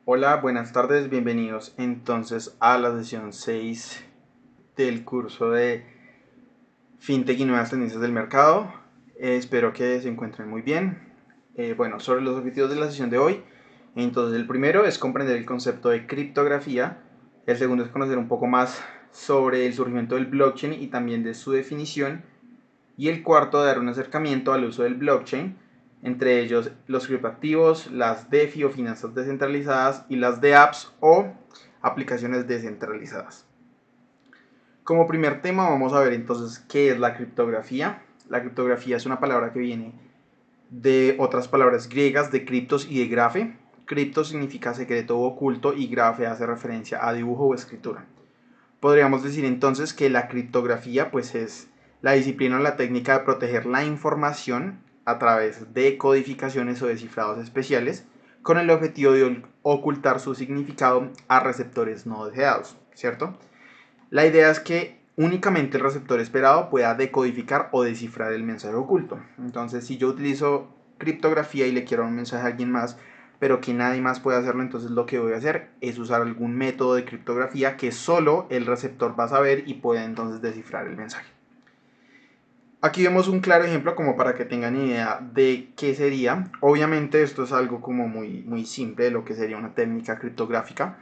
Hola, buenas tardes, bienvenidos entonces a la sesión 6 del curso de FinTech y Nuevas Tendencias del Mercado. Espero que se encuentren muy bien. Bueno, sobre los objetivos de la sesión de hoy, entonces el primero es comprender el concepto de criptografía, el segundo es conocer un poco más sobre el surgimiento del blockchain y también de su definición, y el cuarto dar un acercamiento al uso del blockchain, entre ellos los criptoactivos, las DeFi o finanzas descentralizadas y las DApps o aplicaciones descentralizadas. Como primer tema vamos a ver entonces qué es la criptografía. La criptografía es una palabra que viene de otras palabras griegas de criptos y de grafe. Cripto significa secreto o oculto y grafe hace referencia a dibujo o escritura. Podríamos decir entonces que la criptografía pues es la disciplina o la técnica de proteger la información a través de codificaciones o descifrados especiales con el objetivo de ocultar su significado a receptores no deseados, ¿cierto? La idea es que únicamente el receptor esperado pueda decodificar o descifrar el mensaje oculto. Entonces, si yo utilizo criptografía y le quiero dar un mensaje a alguien más, pero que nadie más puede hacerlo, entonces lo que voy a hacer es usar algún método de criptografía que solo el receptor va a saber y puede entonces descifrar el mensaje. Aquí vemos un claro ejemplo como para que tengan idea de qué sería. Obviamente esto es algo como muy simple de lo que sería una técnica criptográfica.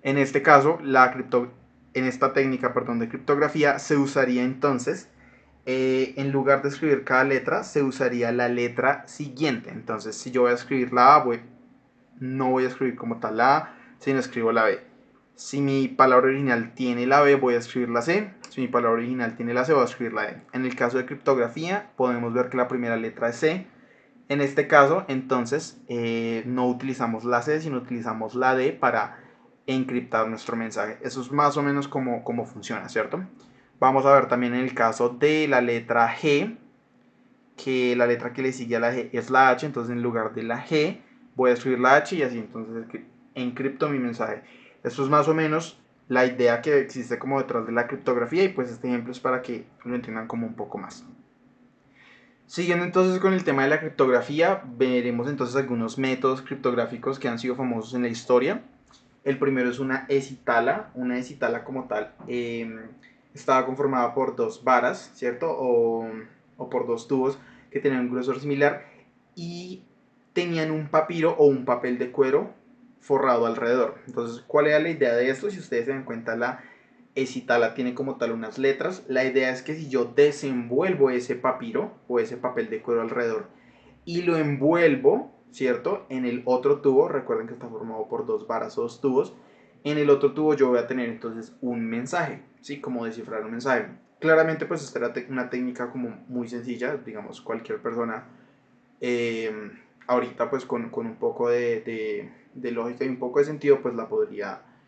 En este caso, en esta técnica de criptografía se usaría entonces, en lugar de escribir cada letra, se usaría la letra siguiente. Entonces, si yo voy a escribir la A, no voy a escribir como tal la A, sino escribo la B. Si mi palabra original tiene la B, voy a escribir la C. Si mi palabra original tiene la C, voy a escribir la D. En el caso de criptografía, podemos ver que la primera letra es C. En este caso, entonces, no utilizamos la C, sino utilizamos la D para encriptar nuestro mensaje. Eso es más o menos como funciona, ¿cierto? Vamos a ver también en el caso de la letra G, que la letra que le sigue a la G es la H, entonces en lugar de la G voy a escribir la H y así entonces encripto mi mensaje. Esto es más o menos la idea que existe como detrás de la criptografía y pues este ejemplo es para que lo entiendan como un poco más. Siguiendo entonces con el tema de la criptografía, veremos entonces algunos métodos criptográficos que han sido famosos en la historia. El primero es una escitala. Una escitala como tal estaba conformada por dos varas, ¿cierto? O por dos tubos que tenían un grosor similar y tenían un papiro o un papel de cuero forrado alrededor. Entonces, ¿cuál era la idea de esto? Si ustedes se dan cuenta, la escitala tiene como tal unas letras. La idea es que si yo desenvuelvo ese papiro o ese papel de cuero alrededor y lo envuelvo, ¿cierto? En el otro tubo, recuerden que está formado por dos varas o dos tubos, en el otro tubo yo voy a tener entonces un mensaje, ¿sí? Como descifrar un mensaje. Claramente pues esta era una técnica como muy sencilla, digamos cualquier persona eh, ahorita pues con un poco de lógica y un poco de sentido pues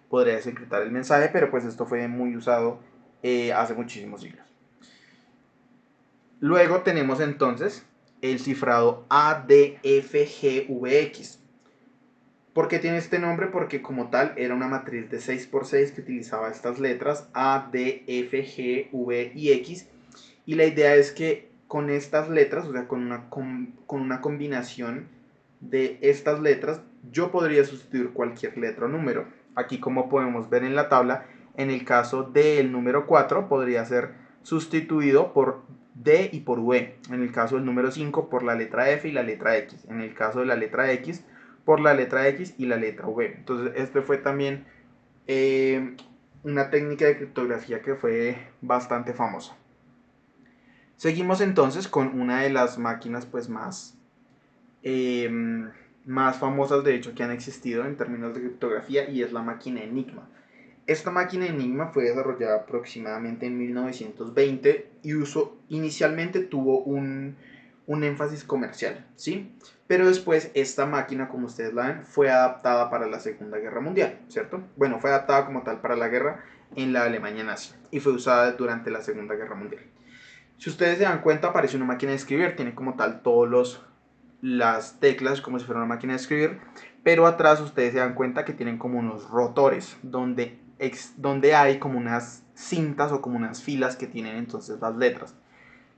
podría desencriptar el mensaje, pero pues esto fue muy usado hace muchísimos siglos. Luego tenemos entonces el cifrado ADFGVX. ¿Por qué tiene este nombre? Porque como tal era una matriz de 6x6 que utilizaba estas letras A, D, F, G, V y X. Y la idea es que con estas letras, o sea, con una combinación de estas letras, yo podría sustituir cualquier letra o número. Aquí como podemos ver en la tabla, en el caso del número 4 podría ser sustituido por D y por V. En el caso del número 5 por la letra F y la letra X. En el caso de la letra X por la letra X y la letra V. Entonces, este fue también una técnica de criptografía que fue bastante famosa. Seguimos entonces con una de las máquinas pues eh, más famosas de hecho que han existido en términos de criptografía y es la máquina Enigma. Esta máquina Enigma fue desarrollada aproximadamente en 1920 y inicialmente tuvo un énfasis comercial, ¿sí? Pero después esta máquina, como ustedes la ven, fue adaptada para la Segunda Guerra Mundial, ¿cierto? Bueno, fue adaptada como tal para la guerra en la Alemania nazi y fue usada durante la Segunda Guerra Mundial. Si ustedes se dan cuenta, aparece una máquina de escribir, tiene como tal las teclas como si fuera una máquina de escribir, pero atrás ustedes se dan cuenta que tienen como unos rotores donde hay como unas cintas o como unas filas que tienen entonces las letras.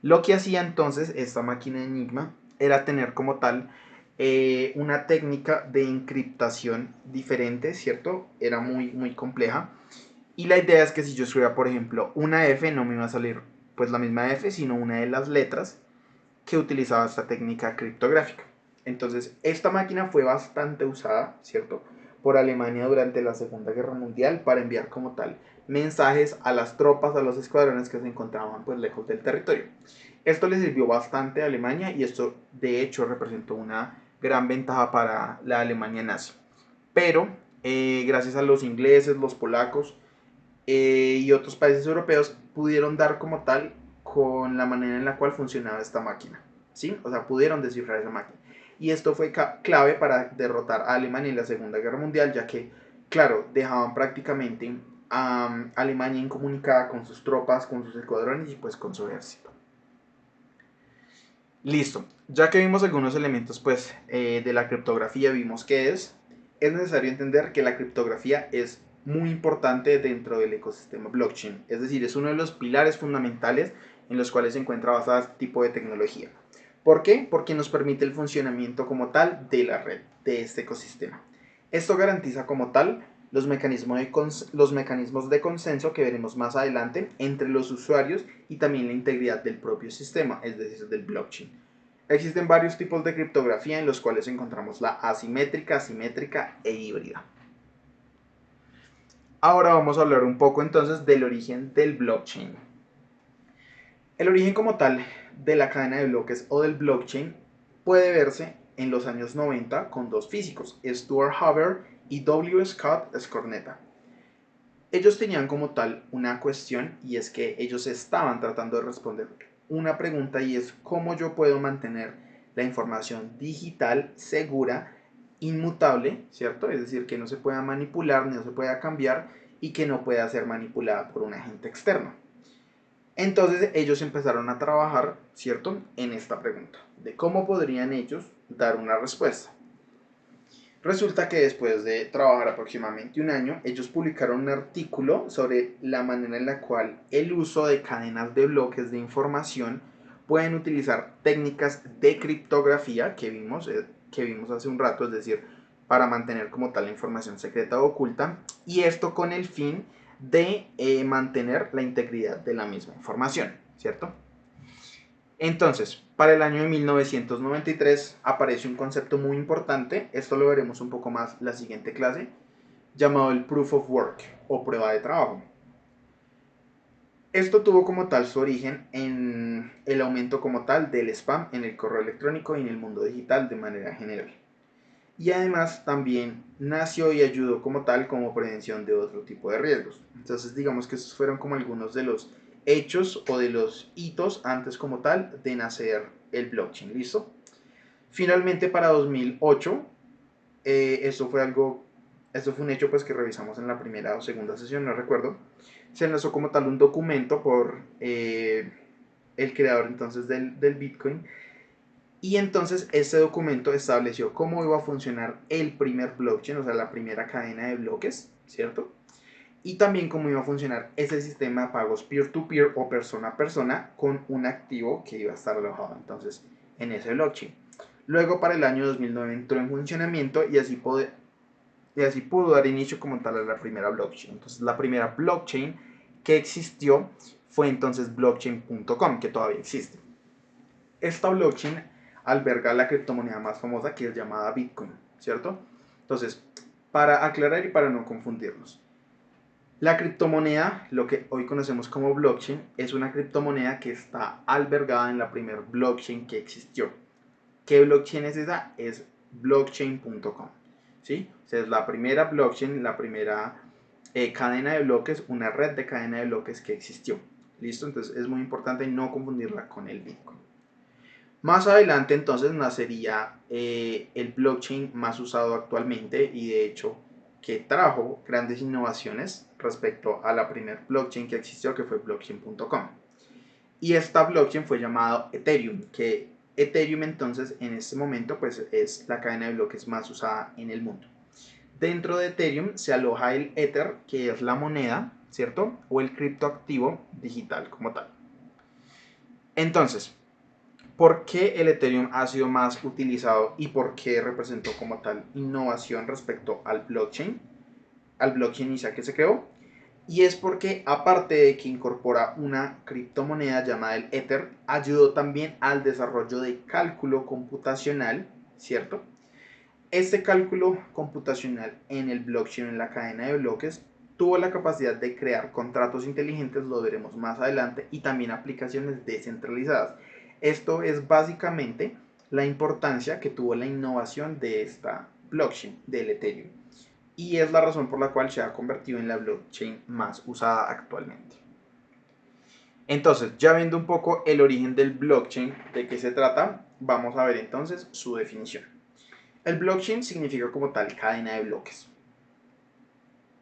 Lo que hacía entonces esta máquina Enigma era tener como tal una técnica de encriptación diferente, ¿cierto? Era muy compleja. Y la idea es que si yo escribía, por ejemplo, una F, no me iba a salir pues la misma F, sino una de las letras que utilizaba esta técnica criptográfica. Entonces, esta máquina fue bastante usada, ¿cierto?, por Alemania durante la Segunda Guerra Mundial para enviar como tal mensajes a las tropas, a los escuadrones que se encontraban pues lejos del territorio. Esto le sirvió bastante a Alemania y esto de hecho representó una gran ventaja para la Alemania nazi. Pero gracias a los ingleses, los polacos y otros países europeos pudieron dar como tal con la manera en la cual funcionaba esta máquina, ¿sí? O sea, pudieron descifrar esa máquina. Y esto fue clave para derrotar a Alemania en la Segunda Guerra Mundial, ya que, claro, dejaban prácticamente a Alemania incomunicada con sus tropas, con sus escuadrones y pues con su ejército. Listo, ya que vimos algunos elementos pues de la criptografía, vimos qué es necesario entender que la criptografía es muy importante dentro del ecosistema blockchain, es decir, es uno de los pilares fundamentales en los cuales se encuentra basada este tipo de tecnología. ¿Por qué? Porque nos permite el funcionamiento como tal de la red, de este ecosistema. Esto garantiza como tal los mecanismos de consenso que veremos más adelante entre los usuarios y también la integridad del propio sistema, es decir, del blockchain. Existen varios tipos de criptografía en los cuales encontramos la asimétrica, simétrica e híbrida. Ahora vamos a hablar un poco entonces del origen del blockchain. El origen como tal de la cadena de bloques o del blockchain puede verse en los años 90 con dos físicos, Stuart Haber y W. Scott Scornetta. Ellos tenían como tal una cuestión y es que ellos estaban tratando de responder una pregunta y es cómo yo puedo mantener la información digital segura, inmutable, ¿cierto? Es decir, que no se pueda manipular, no se pueda cambiar y que no pueda ser manipulada por un agente externo. Entonces ellos empezaron a trabajar, ¿cierto?, en esta pregunta, de cómo podrían ellos dar una respuesta. Resulta que después de trabajar aproximadamente un año, ellos publicaron un artículo sobre la manera en la cual el uso de cadenas de bloques de información pueden utilizar técnicas de criptografía que vimos hace un rato, es decir, para mantener como tal la información secreta o oculta, y esto con el fin de mantener la integridad de la misma información, ¿cierto? Entonces, para el año de 1993 aparece un concepto muy importante, esto lo veremos un poco más en la siguiente clase, llamado el Proof of Work o prueba de trabajo. Esto tuvo como tal su origen en el aumento como tal del spam en el correo electrónico y en el mundo digital de manera general. Y además también nació y ayudó como tal como prevención de otro tipo de riesgos. Entonces digamos que esos fueron como algunos de los hechos o de los hitos antes como tal de nacer el blockchain, ¿listo? Finalmente para 2008, esto fue un hecho pues que revisamos en la primera o segunda sesión, no recuerdo, se lanzó como tal un documento por el creador entonces del Bitcoin. Y entonces este documento estableció cómo iba a funcionar el primer blockchain, o sea, la primera cadena de bloques, ¿cierto? Y también cómo iba a funcionar ese sistema de pagos peer-to-peer o persona a persona con un activo que iba a estar alojado entonces en ese blockchain. Luego para el año 2009 entró en funcionamiento y así pudo dar inicio como tal a la primera blockchain. Entonces la primera blockchain que existió fue entonces blockchain.com, que todavía existe. Esta blockchain alberga la criptomoneda más famosa que es llamada Bitcoin, ¿cierto? Entonces, para aclarar y para no confundirnos, la criptomoneda, lo que hoy conocemos como blockchain, es una criptomoneda que está albergada en la primera blockchain que existió. ¿Qué blockchain es esa? Es blockchain.com, ¿sí? O sea, es la primera blockchain, la primera cadena de bloques, una red de cadena de bloques que existió. ¿Listo? Entonces es muy importante no confundirla con el Bitcoin. Más adelante entonces nacería el blockchain más usado actualmente y de hecho que trajo grandes innovaciones respecto a la primer blockchain que existió, que fue blockchain.com. Y esta blockchain fue llamada Ethereum, que Ethereum entonces en este momento pues es la cadena de bloques más usada en el mundo. Dentro de Ethereum se aloja el Ether, que es la moneda, ¿cierto? O el criptoactivo digital como tal. Entonces, ¿Por qué el Ethereum ha sido más utilizado y por qué representó como tal innovación respecto al blockchain inicial que se creó? Y es porque aparte de que incorpora una criptomoneda llamada el Ether, ayudó también al desarrollo de cálculo computacional, ¿cierto? Este cálculo computacional en el blockchain, en la cadena de bloques, tuvo la capacidad de crear contratos inteligentes, lo veremos más adelante, y también aplicaciones descentralizadas. Esto es básicamente la importancia que tuvo la innovación de esta blockchain, del Ethereum. Y es la razón por la cual se ha convertido en la blockchain más usada actualmente. Entonces, ya viendo un poco el origen del blockchain, de qué se trata, vamos a ver entonces su definición. El blockchain significa como tal cadena de bloques.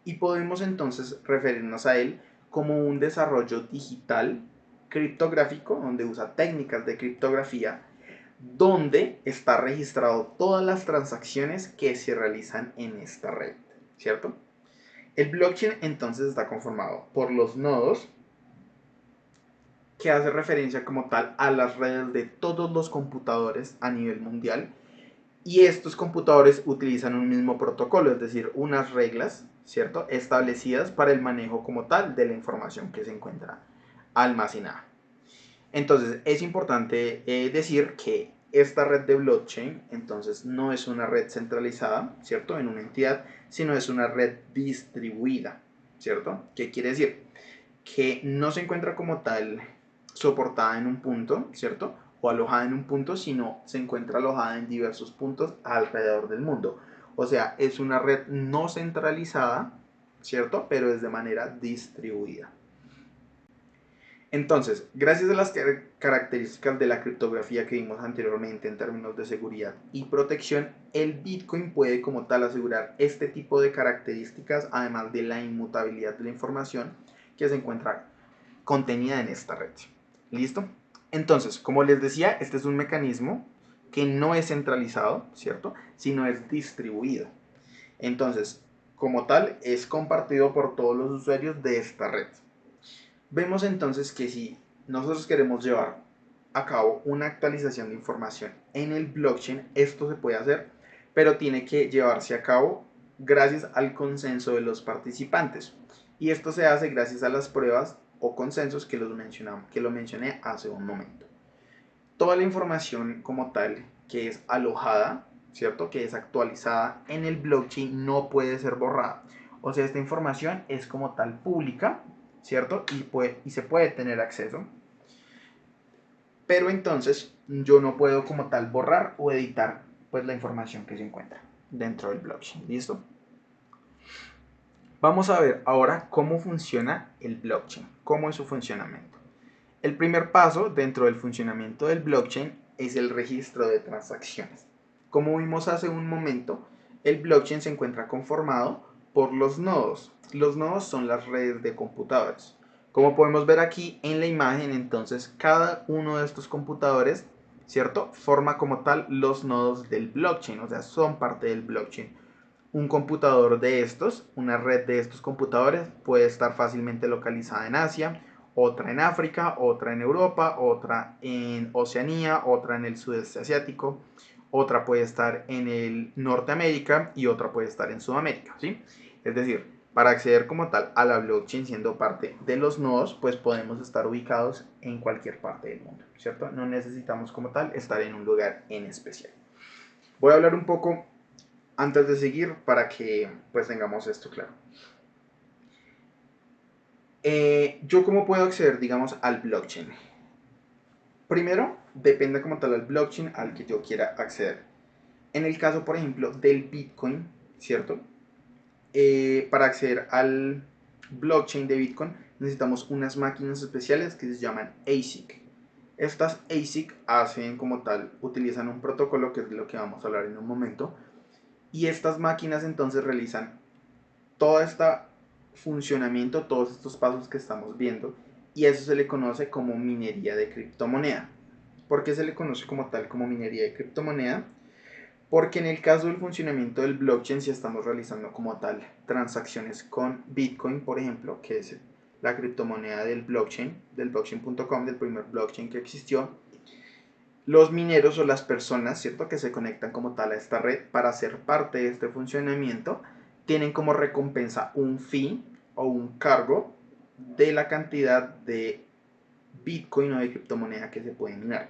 Y podemos entonces referirnos a él como un desarrollo digital criptográfico, donde usa técnicas de criptografía, donde está registrado todas las transacciones que se realizan en esta red, ¿cierto? El blockchain entonces está conformado por los nodos, que hace referencia como tal a las redes de todos los computadores a nivel mundial, y estos computadores utilizan un mismo protocolo, es decir, unas reglas, ¿cierto?, establecidas para el manejo como tal de la información que se encuentra almacenada. Entonces, es importante decir que esta red de blockchain, entonces, no es una red centralizada, ¿cierto?, en una entidad, sino es una red distribuida, ¿cierto? ¿Qué quiere decir? Que no se encuentra como tal soportada en un punto, ¿cierto? O alojada en un punto, sino se encuentra alojada en diversos puntos alrededor del mundo. O sea, es una red no centralizada, ¿cierto? Pero es de manera distribuida. Entonces, gracias a las características de la criptografía que vimos anteriormente en términos de seguridad y protección, el Bitcoin puede como tal asegurar este tipo de características, además de la inmutabilidad de la información que se encuentra contenida en esta red. ¿Listo? Entonces, como les decía, este es un mecanismo que no es centralizado, ¿cierto?, sino es distribuido. Entonces, como tal, es compartido por todos los usuarios de esta red. Vemos entonces que si nosotros queremos llevar a cabo una actualización de información en el blockchain, esto se puede hacer, pero tiene que llevarse a cabo gracias al consenso de los participantes. Y esto se hace gracias a las pruebas o consensos que lo mencioné hace un momento. Toda la información como tal que es alojada, ¿cierto?, que es actualizada en el blockchain, no puede ser borrada. O sea, esta información es como tal pública, ¿cierto? Y se puede tener acceso. Pero entonces yo no puedo como tal borrar o editar pues la información que se encuentra dentro del blockchain. ¿Listo? Vamos a ver ahora cómo funciona el blockchain, cómo es su funcionamiento. El primer paso dentro del funcionamiento del blockchain es el registro de transacciones. Como vimos hace un momento, el blockchain se encuentra conformado por los nodos. Los nodos son las redes de computadores. Como podemos ver aquí en la imagen, entonces cada uno de estos computadores, ¿cierto?, forma como tal los nodos del blockchain, o sea, son parte del blockchain. Un computador de estos, una red de estos computadores puede estar fácilmente localizada en Asia, otra en África, otra en Europa, otra en Oceanía, otra en el sudeste asiático, otra puede estar en el Norteamérica y otra puede estar en Sudamérica, ¿sí? Es decir, para acceder como tal a la blockchain siendo parte de los nodos, pues podemos estar ubicados en cualquier parte del mundo, ¿cierto? No necesitamos como tal estar en un lugar en especial. Voy a hablar un poco antes de seguir para que pues tengamos esto claro. ¿Yo cómo puedo acceder, digamos, al blockchain? Primero, depende como tal al blockchain al que yo quiera acceder. En el caso, por ejemplo, del Bitcoin, ¿cierto? Para acceder al blockchain de Bitcoin necesitamos unas máquinas especiales que se llaman ASIC. Estas ASIC hacen como tal, utilizan un protocolo que es de lo que vamos a hablar en un momento, y estas máquinas entonces realizan todo este funcionamiento, todos estos pasos que estamos viendo, y eso se le conoce como minería de criptomoneda. ¿Por qué se le conoce como tal como minería de criptomoneda? Porque en el caso del funcionamiento del blockchain, si estamos realizando como tal transacciones con Bitcoin, por ejemplo, que es la criptomoneda del blockchain.com, del primer blockchain que existió, los mineros o las personas, ¿cierto?, que se conectan como tal a esta red para ser parte de este funcionamiento, tienen como recompensa un fee o un cargo de la cantidad de Bitcoin o de criptomoneda que se puede minar.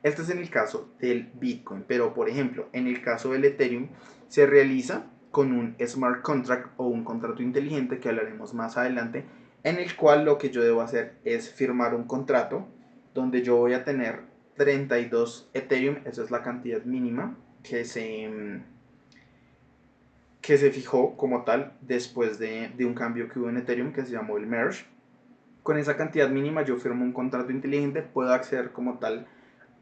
Este es en el caso del Bitcoin, pero por ejemplo, en el caso del Ethereum se realiza con un smart contract o un contrato inteligente que hablaremos más adelante, en el cual lo que yo debo hacer es firmar un contrato donde yo voy a tener 32 Ethereum, esa es la cantidad mínima que se fijó como tal después de un cambio que hubo en Ethereum que se llamó el merge. Con esa cantidad mínima yo firmo un contrato inteligente, puedo acceder como tal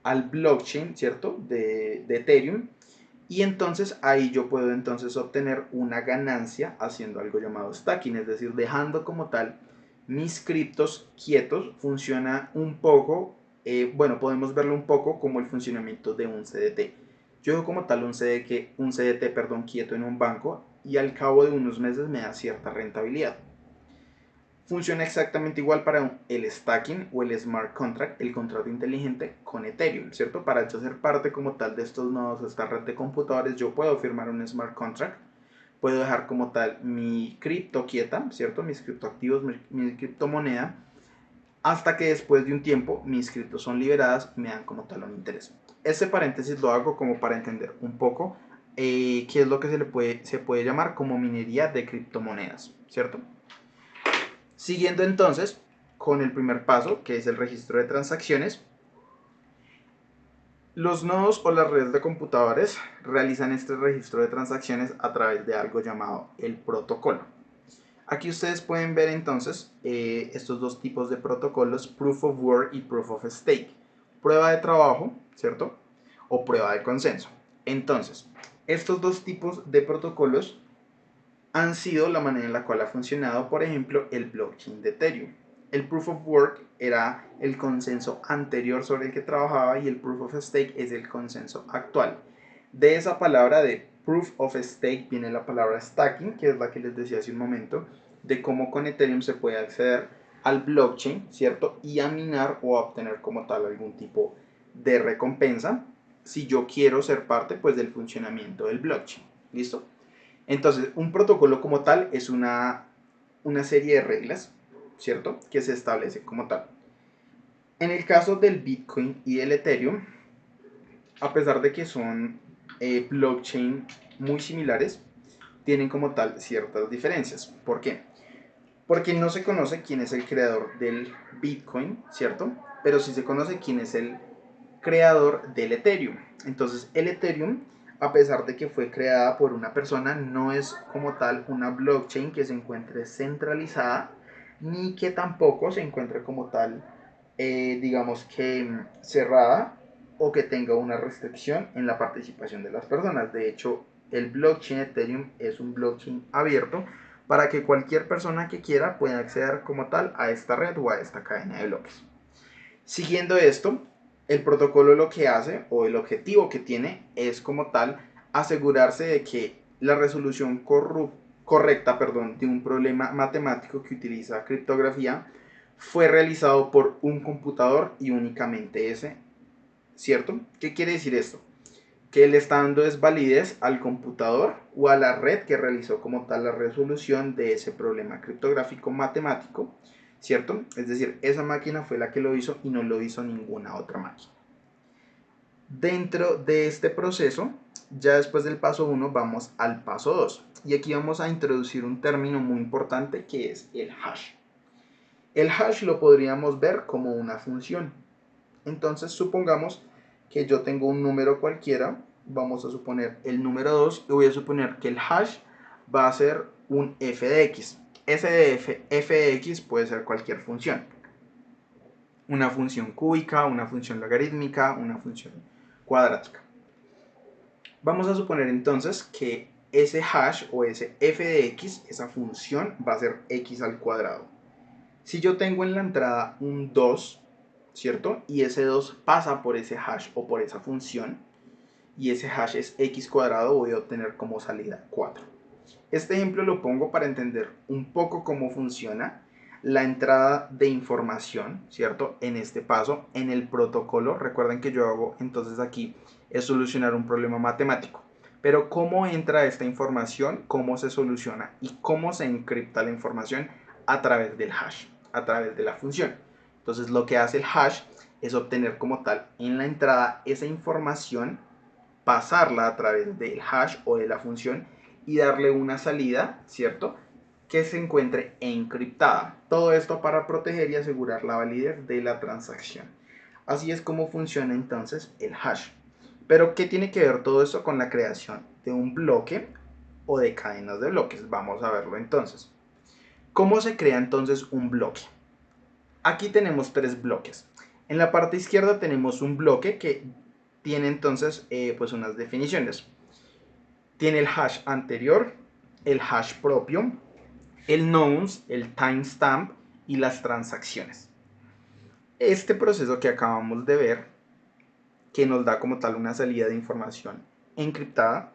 al blockchain, ¿cierto? De Ethereum. Y entonces ahí yo puedo entonces obtener una ganancia haciendo algo llamado stacking, es decir, dejando como tal mis criptos quietos. Funciona un poco, bueno, podemos verlo un poco como el funcionamiento de un CDT. Yo dejo como tal un CDT, perdón, quieto en un banco y al cabo de unos meses me da cierta rentabilidad. Funciona exactamente igual para el stacking o el smart contract, el contrato inteligente con Ethereum, ¿cierto? Para yo ser parte como tal de estos nodos, de esta red de computadores, yo puedo firmar un smart contract, puedo dejar como tal mi cripto quieta, ¿cierto? Mis criptoactivos, mi criptomoneda, hasta que después de un tiempo mis criptos son liberadas y me dan como tal un interés. Este paréntesis lo hago como para entender un poco qué es lo que se puede llamar como minería de criptomonedas, ¿cierto? Siguiendo entonces con el primer paso, que es el registro de transacciones, los nodos o las redes de computadores realizan este registro de transacciones a través de algo llamado el protocolo. Aquí ustedes pueden ver entonces estos dos tipos de protocolos, Proof of Work y Proof of Stake. Prueba de trabajo, ¿cierto? O prueba de consenso. Entonces, estos dos tipos de protocolos han sido la manera en la cual ha funcionado, por ejemplo, el blockchain de Ethereum. El Proof of Work era el consenso anterior sobre el que trabajaba y el Proof of Stake es el consenso actual. De esa palabra de Proof of Stake viene la palabra stacking, que es la que les decía hace un momento, de cómo con Ethereum se puede acceder al blockchain, ¿cierto? Y a minar o a obtener como tal algún tipo de recompensa si yo quiero ser parte pues del funcionamiento del blockchain. ¿Listo? Entonces, un protocolo como tal es una serie de reglas, ¿cierto? Que se establece como tal. En el caso del Bitcoin y del Ethereum, a pesar de que son blockchain muy similares, tienen como tal ciertas diferencias. ¿Por qué? Porque no se conoce quién es el creador del Bitcoin, ¿cierto? Pero sí se conoce quién es el creador del Ethereum. Entonces, el Ethereum, a pesar de que fue creada por una persona, no es como tal una blockchain que se encuentre centralizada, ni que tampoco se encuentre como tal, digamos que cerrada o que tenga una restricción en la participación de las personas. De hecho, el blockchain Ethereum es un blockchain abierto para que cualquier persona que quiera pueda acceder como tal a esta red o a esta cadena de bloques. Siguiendo esto, el protocolo lo que hace o el objetivo que tiene es como tal asegurarse de que la resolución correcta de un problema matemático que utiliza criptografía fue realizado por un computador y únicamente ese, ¿cierto? ¿Qué quiere decir esto? Que le está dando es validez al computador o a la red que realizó como tal la resolución de ese problema criptográfico matemático, ¿cierto? Es decir, esa máquina fue la que lo hizo y no lo hizo ninguna otra máquina. Dentro de este proceso, ya después del paso 1 vamos al paso 2 y aquí vamos a introducir un término muy importante que es el hash. El hash lo podríamos ver como una función. Entonces supongamos que yo tengo un número cualquiera, vamos a suponer el número 2 y voy a suponer que el hash va a ser un f de x. F de x puede ser cualquier función. Una función cúbica, una función logarítmica, una función cuadrática. Vamos a suponer entonces que ese hash o ese f de x, esa función va a ser x al cuadrado. Si yo tengo en la entrada un 2, ¿cierto? Y ese 2 pasa por ese hash o por esa función y ese hash es x cuadrado, voy a obtener como salida 4. Este ejemplo lo pongo para entender un poco cómo funciona. la entrada de información, ¿cierto? En este paso, en el protocolo, recuerden que yo hago entonces aquí es solucionar un problema matemático. Pero ¿cómo entra esta información? ¿Cómo se soluciona? ¿Y cómo se encripta la información? A través del hash, a través de la función. Entonces lo que hace el hash es obtener como tal en la entrada esa información, pasarla a través del hash o de la función y darle una salida, ¿cierto? Que se encuentre encriptada. Todo esto para proteger y asegurar la validez de la transacción. Así es como funciona entonces el hash. Pero ¿qué tiene que ver todo esto con la creación de un bloque o de cadenas de bloques? Vamos a verlo entonces. ¿Cómo se crea entonces un bloque? Aquí tenemos tres bloques. En la parte izquierda tenemos un bloque que tiene entonces pues unas definiciones. Tiene el hash anterior, el hash propio, el nonce, el timestamp y las transacciones. Este proceso que acabamos de ver, que nos da como tal una salida de información encriptada,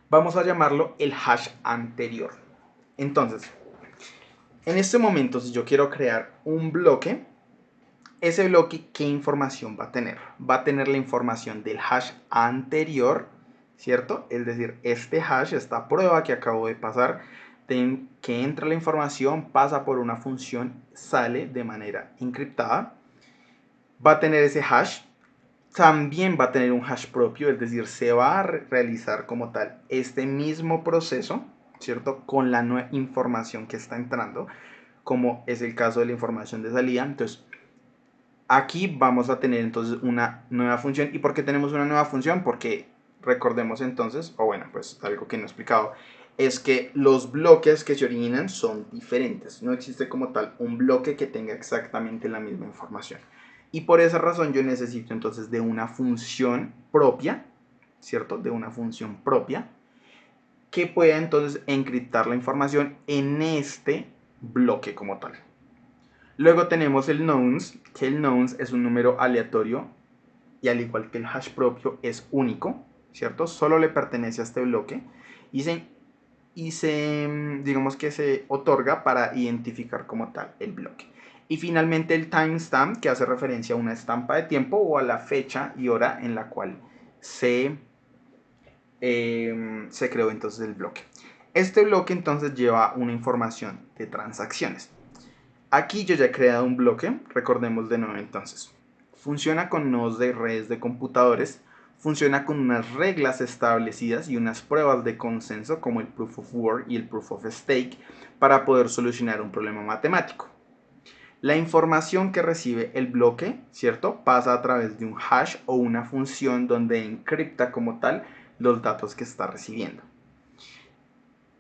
vamos a llamarlo el hash anterior. Entonces, en este momento, si yo quiero crear un bloque, ese bloque, ¿qué información va a tener? Va a tener la información del hash anterior, ¿cierto? Es decir, este hash, esta prueba que acabo de pasar, que entra la información, pasa por una función, sale de manera encriptada. Va a tener ese hash. También va a tener un hash propio, es decir, se va a realizar como tal este mismo proceso, ¿cierto? Con la nueva información que está entrando, como es el caso de la información de salida. Entonces, aquí vamos a tener entonces una nueva función. ¿Y por qué tenemos una nueva función? Porque recordemos entonces, o bueno, pues algo que no he explicado, es que los bloques que se originan son diferentes. No existe como tal un bloque que tenga exactamente la misma información. Y por esa razón yo necesito entonces de una función propia, ¿cierto? De una función propia que pueda entonces encriptar la información en este bloque como tal. Luego tenemos el nonce, que el nonce es un número aleatorio y al igual que el hash propio es único, ¿cierto? Solo le pertenece a este bloque y digamos que se otorga para identificar como tal el bloque. Y finalmente el timestamp, que hace referencia a una estampa de tiempo o a la fecha y hora en la cual se creó entonces el bloque. Este bloque entonces lleva una información de transacciones. Aquí yo ya he creado un bloque, recordemos de nuevo entonces. Funciona con nodos de redes de computadores, funciona con unas reglas establecidas y unas pruebas de consenso como el proof of work y el proof of stake para poder solucionar un problema matemático. La información que recibe el bloque, ¿cierto? Pasa a través de un hash o una función donde encripta como tal los datos que está recibiendo.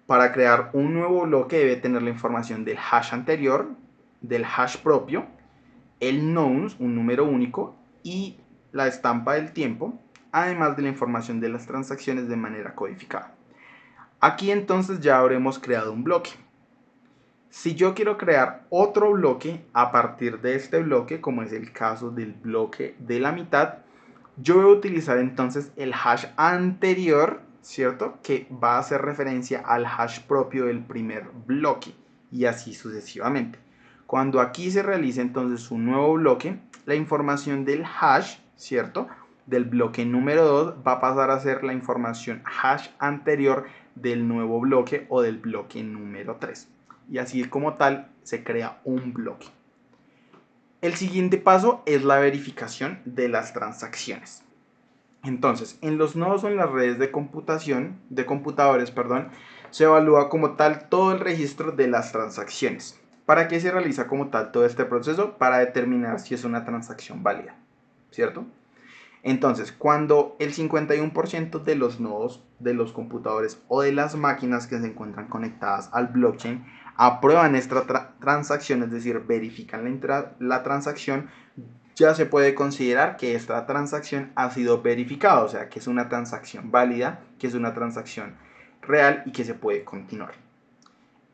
Para crear un nuevo bloque debe tener la información del hash anterior, del hash propio, el nonce, un número único, y la estampa del tiempo, además de la información de las transacciones de manera codificada. Aquí entonces ya habremos creado un bloque. Si yo quiero crear otro bloque a partir de este bloque, como es el caso del bloque de la mitad, yo voy a utilizar entonces el hash anterior, ¿cierto? Que va a hacer referencia al hash propio del primer bloque y así sucesivamente. Cuando aquí se realice entonces un nuevo bloque, la información del hash, ¿cierto? Del bloque número 2 va a pasar a ser la información hash anterior del nuevo bloque o del bloque número 3. Y así como tal se crea un bloque. El siguiente paso es la verificación de las transacciones. Entonces, en los nodos o en las redes de computación, de computadores, se evalúa como tal todo el registro de las transacciones. ¿Para qué se realiza como tal todo este proceso? Para determinar si es una transacción válida, ¿cierto? Entonces, cuando el 51% de los nodos de los computadores o de las máquinas que se encuentran conectadas al blockchain aprueban esta transacción, es decir, verifican la transacción, ya se puede considerar que esta transacción ha sido verificada, o sea, que es una transacción válida, que es una transacción real y que se puede continuar.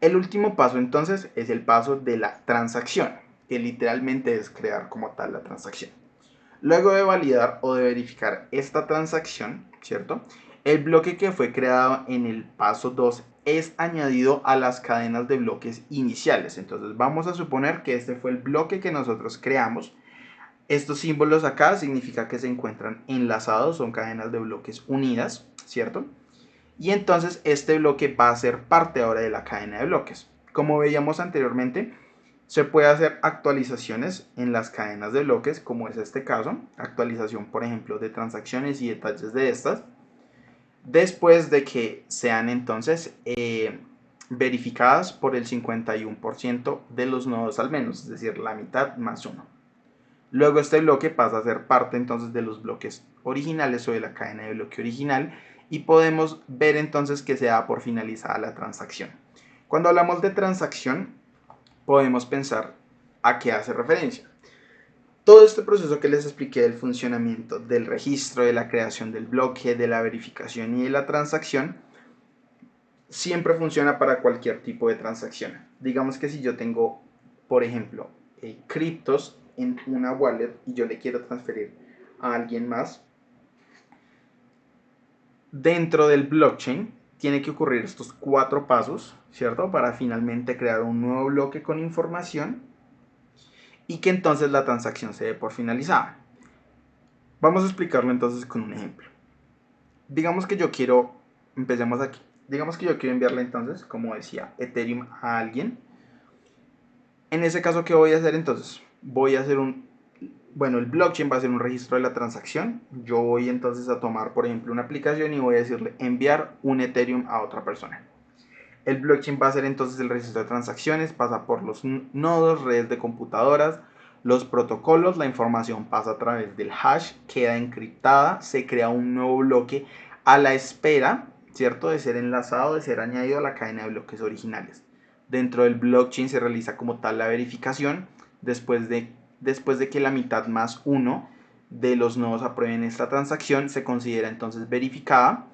El último paso entonces es el paso de la transacción, que literalmente es crear como tal la transacción. Luego de validar o de verificar esta transacción, ¿cierto? El bloque que fue creado en el paso 2 es añadido a las cadenas de bloques iniciales. Entonces vamos a suponer que este fue el bloque que nosotros creamos. Estos símbolos acá significa que se encuentran enlazados, son cadenas de bloques unidas, ¿cierto? Y entonces este bloque va a ser parte ahora de la cadena de bloques. Como veíamos anteriormente, se puede hacer actualizaciones en las cadenas de bloques, como es este caso, actualización por ejemplo de transacciones y detalles de estas, después de que sean entonces verificadas por el 51% de los nodos al menos, es decir, la mitad más uno. Luego este bloque pasa a ser parte entonces de los bloques originales o de la cadena de bloque original y podemos ver entonces que se da por finalizada la transacción. Cuando hablamos de transacción podemos pensar a qué hace referencia. Todo este proceso que les expliqué del funcionamiento del registro, de la creación del bloque, de la verificación y de la transacción, siempre funciona para cualquier tipo de transacción. Digamos que si yo tengo, por ejemplo, criptos en una wallet y yo le quiero transferir a alguien más, dentro del blockchain tiene que ocurrir estos 4 pasos, ¿cierto? Para finalmente crear un nuevo bloque con información y que entonces la transacción se dé por finalizada. Vamos a explicarlo entonces con un ejemplo. Digamos que yo quiero, empecemos aquí, digamos que yo quiero enviarle entonces, como decía, Ethereum a alguien. En ese caso, ¿qué voy a hacer entonces? Voy a hacer el blockchain va a hacer un registro de la transacción. Yo voy entonces a tomar, por ejemplo, una aplicación y voy a decirle enviar un Ethereum a otra persona. El blockchain va a hacer entonces el registro de transacciones, pasa por los nodos, redes de computadoras, los protocolos, la información pasa a través del hash, queda encriptada, se crea un nuevo bloque a la espera, ¿cierto?, de ser enlazado, de ser añadido a la cadena de bloques originales. Dentro del blockchain se realiza como tal la verificación después de que la mitad más uno de los nodos aprueben esta transacción, se considera entonces verificada.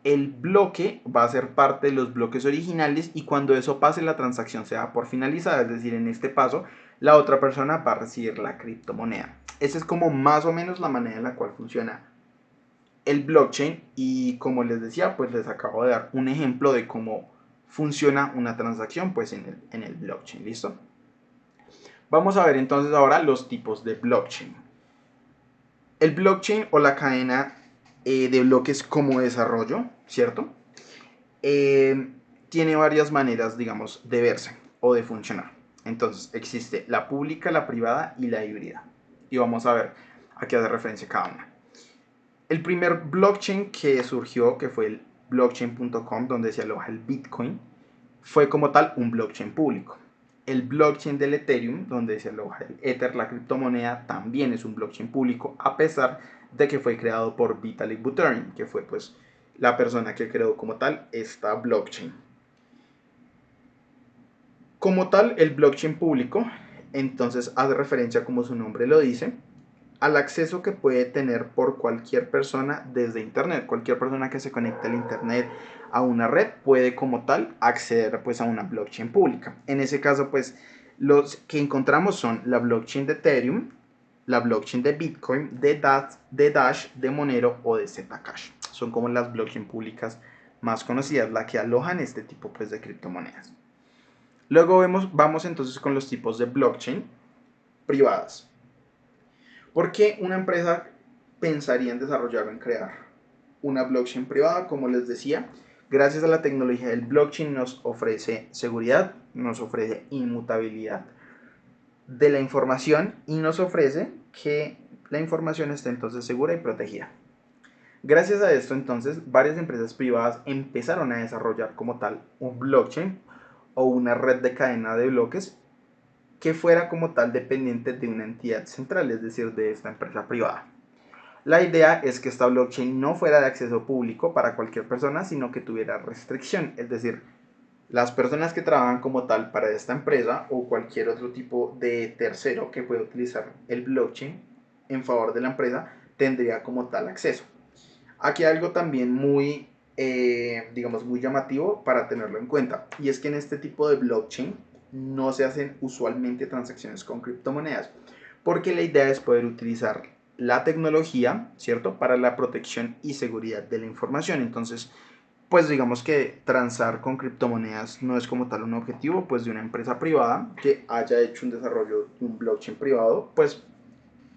El bloque va a ser parte de los bloques originales y cuando eso pase la transacción se da por finalizada, es decir, en este paso la otra persona va a recibir la criptomoneda. Esa es como más o menos la manera en la cual funciona el blockchain y como les decía, pues les acabo de dar un ejemplo de cómo funciona una transacción pues en el blockchain, ¿listo? Vamos a ver entonces ahora los tipos de blockchain. El blockchain o la cadena de bloques como desarrollo, ¿cierto? Tiene varias maneras, digamos, de verse o de funcionar. Entonces, existe la pública, la privada y la híbrida. Y vamos a ver a qué hace referencia cada una. El primer blockchain que surgió, que fue el blockchain.com, donde se aloja el Bitcoin, fue como tal un blockchain público. El blockchain del Ethereum, donde se aloja el Ether, la criptomoneda, también es un blockchain público, a pesar de que fue creado por Vitalik Buterin, que fue pues la persona que creó como tal esta blockchain. Como tal, el blockchain público, entonces hace referencia, como su nombre lo dice, al acceso que puede tener por cualquier persona desde Internet. Cualquier persona que se conecte al Internet a una red puede como tal acceder pues a una blockchain pública. En ese caso pues los que encontramos son la blockchain de Ethereum, la blockchain de Bitcoin, de Dash, de Monero o de Zcash. Son como las blockchain públicas más conocidas, las que alojan este tipo pues de criptomonedas. Luego vamos entonces con los tipos de blockchain privadas. ¿Por qué una empresa pensaría en desarrollar o en crear una blockchain privada? Como les decía, gracias a la tecnología del blockchain nos ofrece seguridad, nos ofrece inmutabilidad de la información y nos ofrece que la información esté entonces segura y protegida. Gracias a esto entonces varias empresas privadas empezaron a desarrollar como tal un blockchain o una red de cadena de bloques que fuera como tal dependiente de una entidad central, es decir, de esta empresa privada. La idea es que esta blockchain no fuera de acceso público para cualquier persona, sino que tuviera restricción, es decir, las personas que trabajan como tal para esta empresa o cualquier otro tipo de tercero que pueda utilizar el blockchain en favor de la empresa tendría como tal acceso. Aquí hay algo también muy, digamos, muy llamativo para tenerlo en cuenta, y es que en este tipo de blockchain no se hacen usualmente transacciones con criptomonedas, porque la idea es poder utilizar la tecnología, ¿cierto? Para la protección y seguridad de la información. Entonces, pues digamos que transar con criptomonedas no es como tal un objetivo pues de una empresa privada que haya hecho un desarrollo de un blockchain privado, pues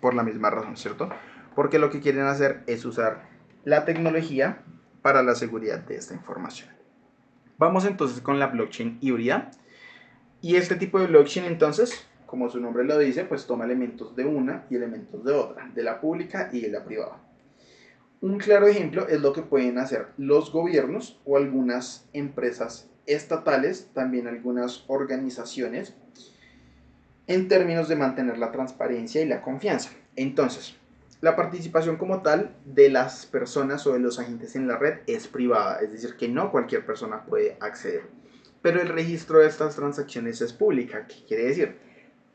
por la misma razón, ¿cierto? Porque lo que quieren hacer es usar la tecnología para la seguridad de esta información. Vamos entonces con la blockchain híbrida. Y este tipo de blockchain entonces, como su nombre lo dice, pues toma elementos de una y elementos de otra, de la pública y de la privada. Un claro ejemplo es lo que pueden hacer los gobiernos o algunas empresas estatales, también algunas organizaciones, en términos de mantener la transparencia y la confianza. Entonces, la participación como tal de las personas o de los agentes en la red es privada, es decir, que no cualquier persona puede acceder. Pero el registro de estas transacciones es pública. ¿Qué quiere decir?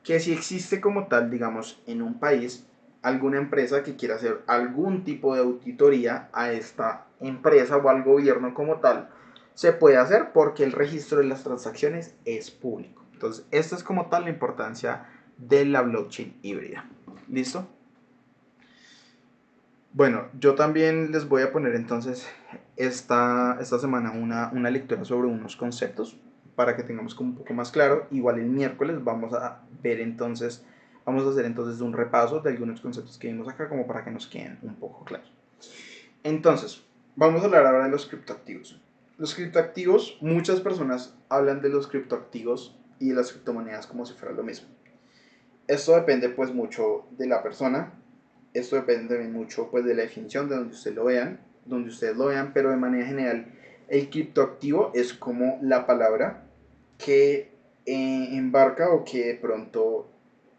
Que si existe como tal, digamos, en un país, alguna empresa que quiera hacer algún tipo de auditoría a esta empresa o al gobierno como tal, se puede hacer porque el registro de las transacciones es público. Entonces, esta es como tal la importancia de la blockchain híbrida. ¿Listo? Bueno, yo también les voy a poner entonces esta semana una lectura sobre unos conceptos para que tengamos como un poco más claro. Igual el miércoles vamos a ver entonces, vamos a hacer entonces un repaso de algunos conceptos que vimos acá como para que nos queden un poco claros. Entonces, vamos a hablar ahora de los criptoactivos. Los criptoactivos, muchas personas hablan de los criptoactivos y de las criptomonedas como si fuera lo mismo. Esto depende pues mucho de la persona. Esto depende también mucho pues de la definición de donde ustedes lo vean, pero de manera general el criptoactivo es como la palabra que embarca o que de pronto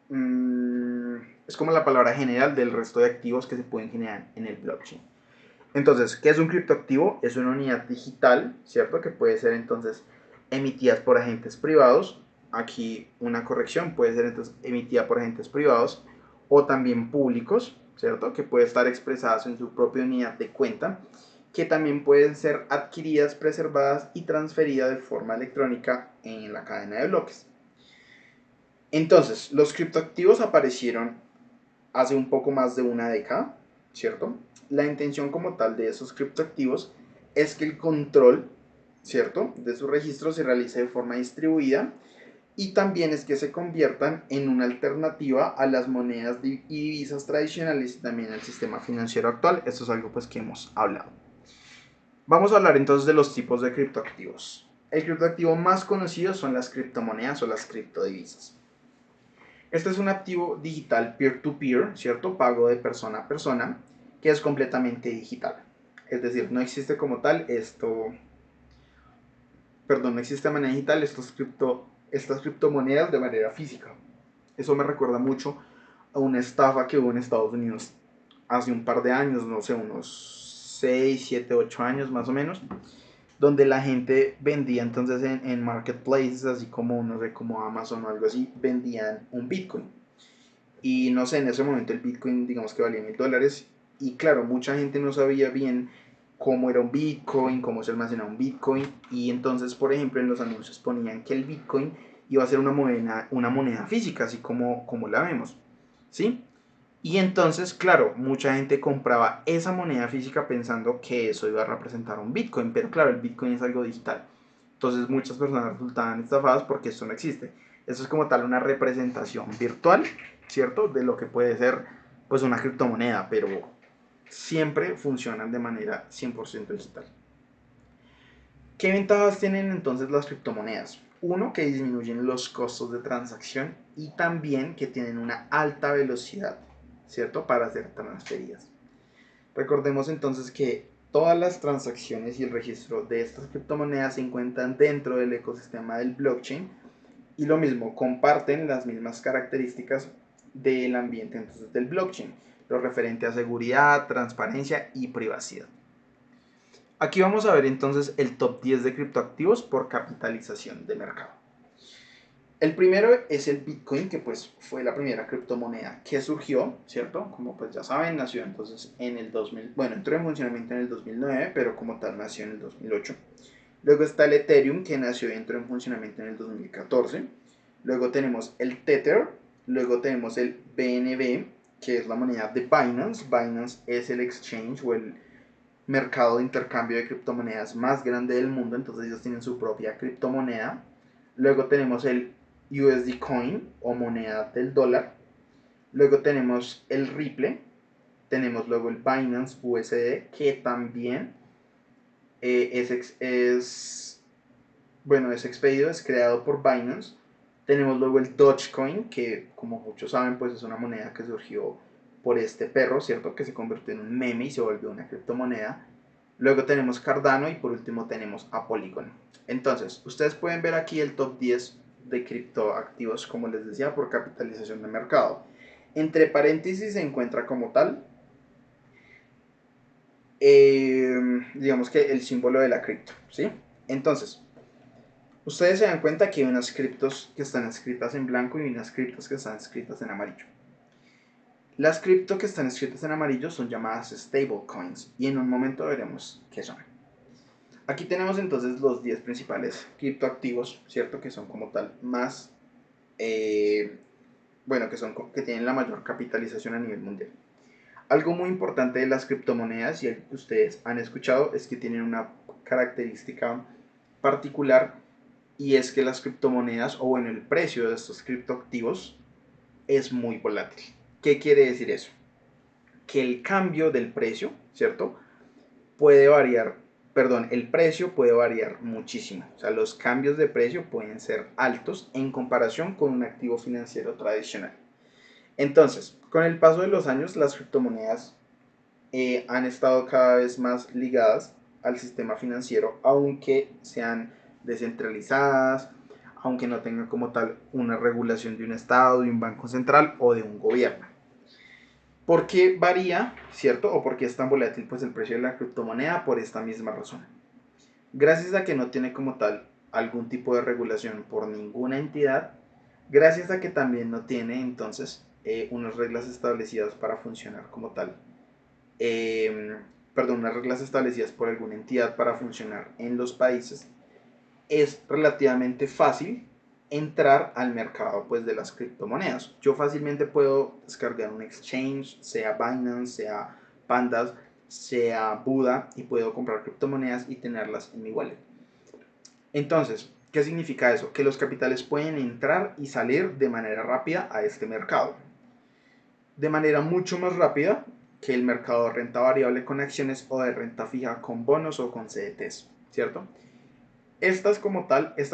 es como la palabra general del resto de activos que se pueden generar en el blockchain. Entonces, ¿qué es un criptoactivo? Es una unidad digital, ¿cierto? Que puede ser entonces emitidas por agentes privados. Aquí una corrección, puede ser entonces emitida por agentes privados o también públicos, ¿cierto? Que puede estar expresadas en su propia unidad de cuenta, que también pueden ser adquiridas, preservadas y transferidas de forma electrónica en la cadena de bloques. Entonces, los criptoactivos aparecieron hace un poco más de una década, ¿cierto? La intención como tal de esos criptoactivos es que el control, ¿cierto?, de su registro se realice de forma distribuida y también es que se conviertan en una alternativa a las monedas y divisas tradicionales y también al sistema financiero actual. Esto es algo pues que hemos hablado. Vamos a hablar entonces de los tipos de criptoactivos. El criptoactivo más conocido son las criptomonedas o las criptodivisas. Este es un activo digital peer-to-peer, ¿cierto? Pago de persona a persona, que es completamente digital. Es decir, no existe como tal no existe de manera digital estas criptomonedas de manera física. Eso me recuerda mucho a una estafa que hubo en Estados Unidos hace un par de años, no sé, unos 6, 7, 8 años más o menos, donde la gente vendía entonces en marketplaces, así como, no sé, como Amazon o algo así, vendían un Bitcoin. Y no sé, en ese momento el Bitcoin, digamos que valía $1000. Y claro, mucha gente no sabía bien cómo era un Bitcoin, cómo se almacenaba un Bitcoin. Y entonces, por ejemplo, en los anuncios ponían que el Bitcoin iba a ser una moneda física, así como la vemos. ¿Sí? Y entonces, claro, mucha gente compraba esa moneda física pensando que eso iba a representar un Bitcoin. Pero claro, el Bitcoin es algo digital. Entonces muchas personas resultaban estafadas porque esto no existe. Eso es como tal una representación virtual, ¿cierto? De lo que puede ser pues una criptomoneda, pero siempre funcionan de manera 100% digital. ¿Qué ventajas tienen entonces las criptomonedas? Uno, que disminuyen los costos de transacción y también que tienen una alta velocidad, ¿cierto? Para ser transferidas. Recordemos entonces que todas las transacciones y el registro de estas criptomonedas se encuentran dentro del ecosistema del blockchain y lo mismo, comparten las mismas características del ambiente entonces del blockchain, lo referente a seguridad, transparencia y privacidad. Aquí vamos a ver entonces el top 10 de criptoactivos por capitalización de mercado. El primero es el Bitcoin, que pues fue la primera criptomoneda que surgió, ¿cierto? Como pues ya saben, nació entonces en el 2000, bueno, entró en funcionamiento en el 2009, pero como tal nació en el 2008. Luego está el Ethereum, que nació y entró en funcionamiento en el 2014. Luego tenemos el Tether, luego tenemos el BNB, que es la moneda de Binance. Binance es el exchange o el mercado de intercambio de criptomonedas más grande del mundo, entonces ellos tienen su propia criptomoneda. Luego tenemos el USD Coin o moneda del dólar. Luego tenemos el Ripple. Tenemos luego el Binance USD, que también es expedido, es creado por Binance. Tenemos luego el Dogecoin, que como muchos saben, pues es una moneda que surgió por este perro, ¿cierto? Que se convirtió en un meme y se volvió una criptomoneda. Luego tenemos Cardano y por último tenemos a Polygon. Entonces, ustedes pueden ver aquí el top 10 de criptoactivos, como les decía, por capitalización de mercado. Entre paréntesis se encuentra como tal, digamos que el símbolo de la cripto, ¿sí? Entonces, ustedes se dan cuenta que hay unas criptos que están escritas en blanco y unas criptos que están escritas en amarillo. Las cripto que están escritas en amarillo son llamadas stablecoins y en un momento veremos qué son. Aquí tenemos entonces los 10 principales criptoactivos, ¿cierto? Que son como tal más, que tienen la mayor capitalización a nivel mundial. Algo muy importante de las criptomonedas y algo que ustedes han escuchado es que tienen una característica particular y es que las criptomonedas o bueno el precio de estos criptoactivos es muy volátil. ¿Qué quiere decir eso? Que el cambio del precio, ¿cierto? Puede variar, el precio puede variar muchísimo. O sea, los cambios de precio pueden ser altos en comparación con un activo financiero tradicional. Entonces, con el paso de los años, las criptomonedas han estado cada vez más ligadas al sistema financiero, aunque sean descentralizadas, aunque no tengan como tal una regulación de un Estado, de un banco central o de un gobierno. ¿Por qué varía, cierto? ¿O por qué es tan volátil pues, el precio de la criptomoneda? Por esta misma razón. Gracias a que no tiene como tal algún tipo de regulación por ninguna entidad, gracias a que también no tiene entonces unas reglas establecidas para funcionar como tal, unas reglas establecidas por alguna entidad para funcionar en los países, es relativamente fácil entrar al mercado pues, de las criptomonedas. Yo fácilmente puedo descargar un exchange, sea Binance, sea Pandas, sea Buda, y puedo comprar criptomonedas y tenerlas en mi wallet. Entonces, ¿qué significa eso? Que los capitales pueden entrar y salir de manera rápida a este mercado. De manera mucho más rápida que el mercado de renta variable con acciones o de renta fija con bonos o con CDTs, ¿cierto? Esta como tal, es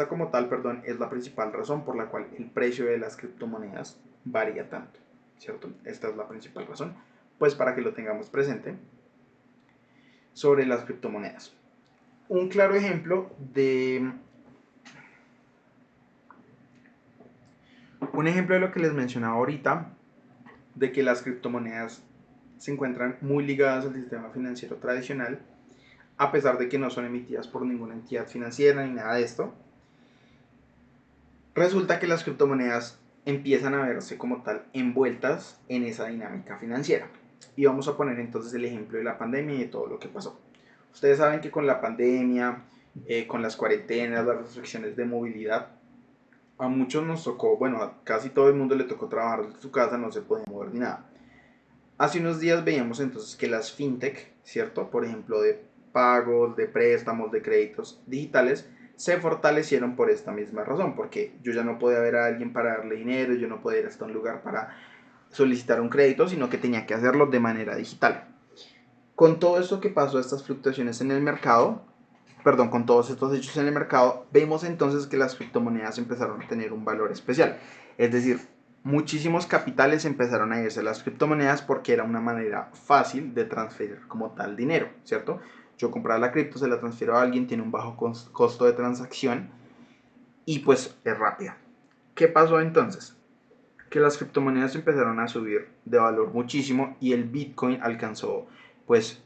la principal razón por la cual el precio de las criptomonedas varía tanto, ¿cierto? Esta es la principal razón, pues para que lo tengamos presente sobre las criptomonedas. Un claro ejemplo de lo que les mencionaba ahorita, de que las criptomonedas se encuentran muy ligadas al sistema financiero tradicional, a pesar de que no son emitidas por ninguna entidad financiera ni nada de esto. Resulta que las criptomonedas empiezan a verse como tal envueltas en esa dinámica financiera. Y vamos a poner entonces el ejemplo de la pandemia y de todo lo que pasó. Ustedes saben que con la pandemia, con las cuarentenas, las restricciones de movilidad, a muchos nos tocó, bueno, a casi todo el mundo le tocó trabajar desde su casa, no se podía mover ni nada. Hace unos días veíamos entonces que las fintech, ¿cierto? Por ejemplo, de pagos, de préstamos, de créditos digitales, se fortalecieron por esta misma razón, porque yo ya no podía ver a alguien para darle dinero, yo no podía ir hasta un lugar para solicitar un crédito, sino que tenía que hacerlo de manera digital. Con todo esto que pasó, estas fluctuaciones en el mercado, con todos estos hechos en el mercado, vemos entonces que las criptomonedas empezaron a tener un valor especial. Es decir, muchísimos capitales empezaron a irse a las criptomonedas porque era una manera fácil de transferir como tal dinero, ¿cierto? Yo compraba la cripto, se la transfiero a alguien, tiene un bajo costo de transacción y pues es rápida. ¿Qué pasó entonces? Que las criptomonedas empezaron a subir de valor muchísimo y el Bitcoin alcanzó pues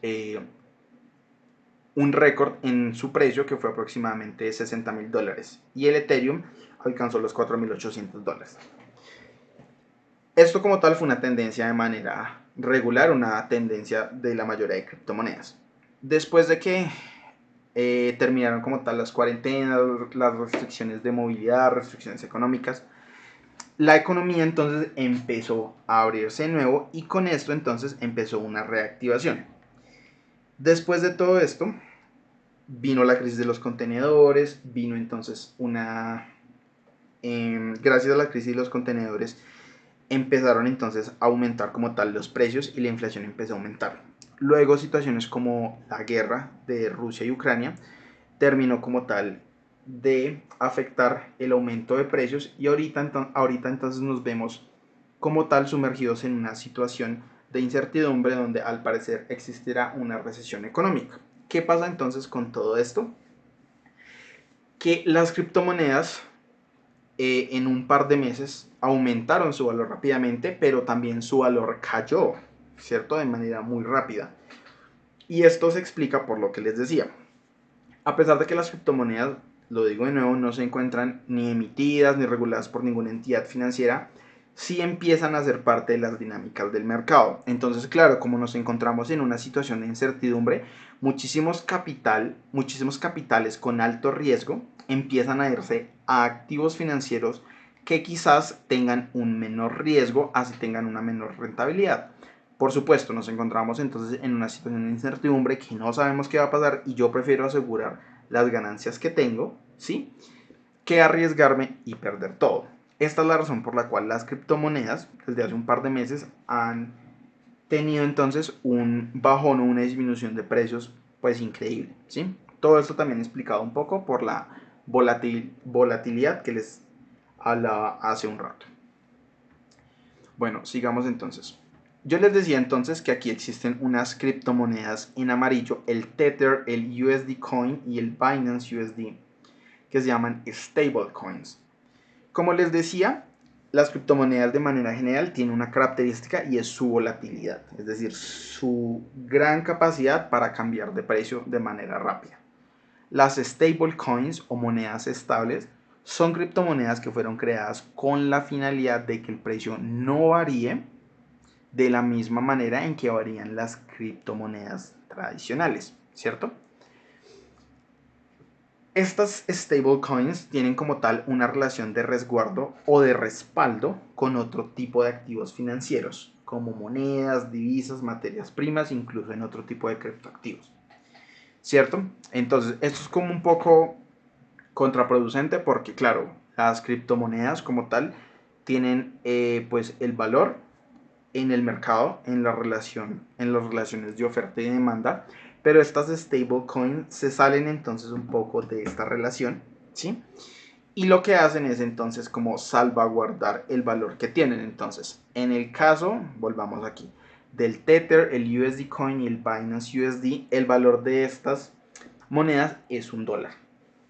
un récord en su precio que fue aproximadamente $60,000 y el Ethereum alcanzó los $4,800. Esto como tal fue una tendencia de manera regular, una tendencia de la mayoría de criptomonedas. Después de que terminaron como tal las cuarentenas, las restricciones de movilidad, restricciones económicas, la economía entonces empezó a abrirse de nuevo y con esto entonces empezó una reactivación. Después de todo esto, vino la crisis de los contenedores, vino entonces gracias a la crisis de los contenedores, empezaron entonces a aumentar como tal los precios y la inflación empezó a aumentar. Luego situaciones como la guerra de Rusia y Ucrania terminó como tal de afectar el aumento de precios y ahorita entonces nos vemos como tal sumergidos en una situación de incertidumbre donde al parecer existirá una recesión económica. ¿Qué pasa entonces con todo esto? Que las criptomonedas en un par de meses aumentaron su valor rápidamente, pero también su valor cayó, ¿cierto? De manera muy rápida. Y esto se explica por lo que les decía. A pesar de que las criptomonedas, lo digo de nuevo, no se encuentran ni emitidas ni reguladas por ninguna entidad financiera, sí empiezan a ser parte de las dinámicas del mercado. Entonces, claro, como nos encontramos en una situación de incertidumbre, muchísimos capitales con alto riesgo empiezan a irse a activos financieros que quizás tengan un menor riesgo, así tengan una menor rentabilidad. Por supuesto, nos encontramos entonces en una situación de incertidumbre que no sabemos qué va a pasar y yo prefiero asegurar las ganancias que tengo, ¿sí? Que arriesgarme y perder todo. Esta es la razón por la cual las criptomonedas desde hace un par de meses han tenido entonces un bajón o una disminución de precios pues increíble, ¿sí? Todo esto también explicado un poco por la volatilidad que les hablaba hace un rato. Bueno, sigamos entonces. Yo les decía entonces que aquí existen unas criptomonedas en amarillo, el Tether, el USD Coin y el Binance USD, que se llaman stablecoins. Como les decía, las criptomonedas de manera general tienen una característica y es su volatilidad, es decir, su gran capacidad para cambiar de precio de manera rápida. Las stablecoins o monedas estables son criptomonedas que fueron creadas con la finalidad de que el precio no varíe de la misma manera en que varían las criptomonedas tradicionales, ¿cierto? Estas stablecoins tienen como tal una relación de resguardo o de respaldo con otro tipo de activos financieros, como monedas, divisas, materias primas, incluso en otro tipo de criptoactivos, ¿cierto? Entonces, esto es como un poco contraproducente porque, claro, las criptomonedas como tal tienen pues el valor en el mercado, en las relaciones de oferta y demanda, pero estas stablecoins se salen entonces un poco de esta relación, ¿sí? Y lo que hacen es entonces como salvaguardar el valor que tienen. Entonces, en el caso, volvamos aquí, del Tether, el USD Coin y el Binance USD, el valor de estas monedas es $1,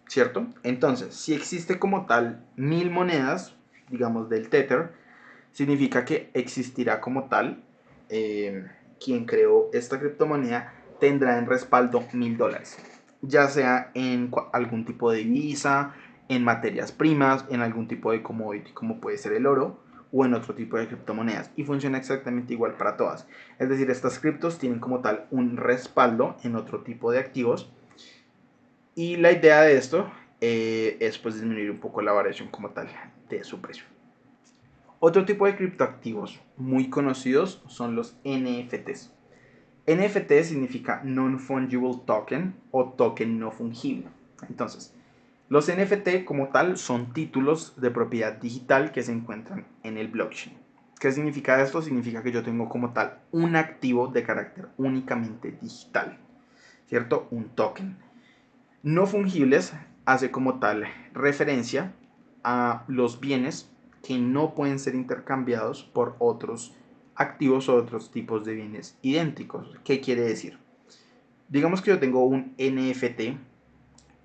¿cierto? Entonces, si existe como tal 1000 monedas, digamos del Tether, significa que existirá como tal, quien creó esta criptomoneda tendrá en respaldo $1000, ya sea en algún tipo de divisa, en materias primas, en algún tipo de commodity como puede ser el oro o en otro tipo de criptomonedas y funciona exactamente igual para todas. Es decir, estas criptos tienen como tal un respaldo en otro tipo de activos y la idea de esto es pues disminuir un poco la variación como tal de su precio. Otro tipo de criptoactivos muy conocidos son los NFTs. NFT significa Non-Fungible Token o token no fungible. Entonces, los NFT como tal son títulos de propiedad digital que se encuentran en el blockchain. ¿Qué significa esto? Significa que yo tengo como tal un activo de carácter únicamente digital, ¿cierto? Un token. No fungibles hace como tal referencia a los bienes que no pueden ser intercambiados por otros activos o otros tipos de bienes idénticos. ¿Qué quiere decir? Digamos que yo tengo un NFT.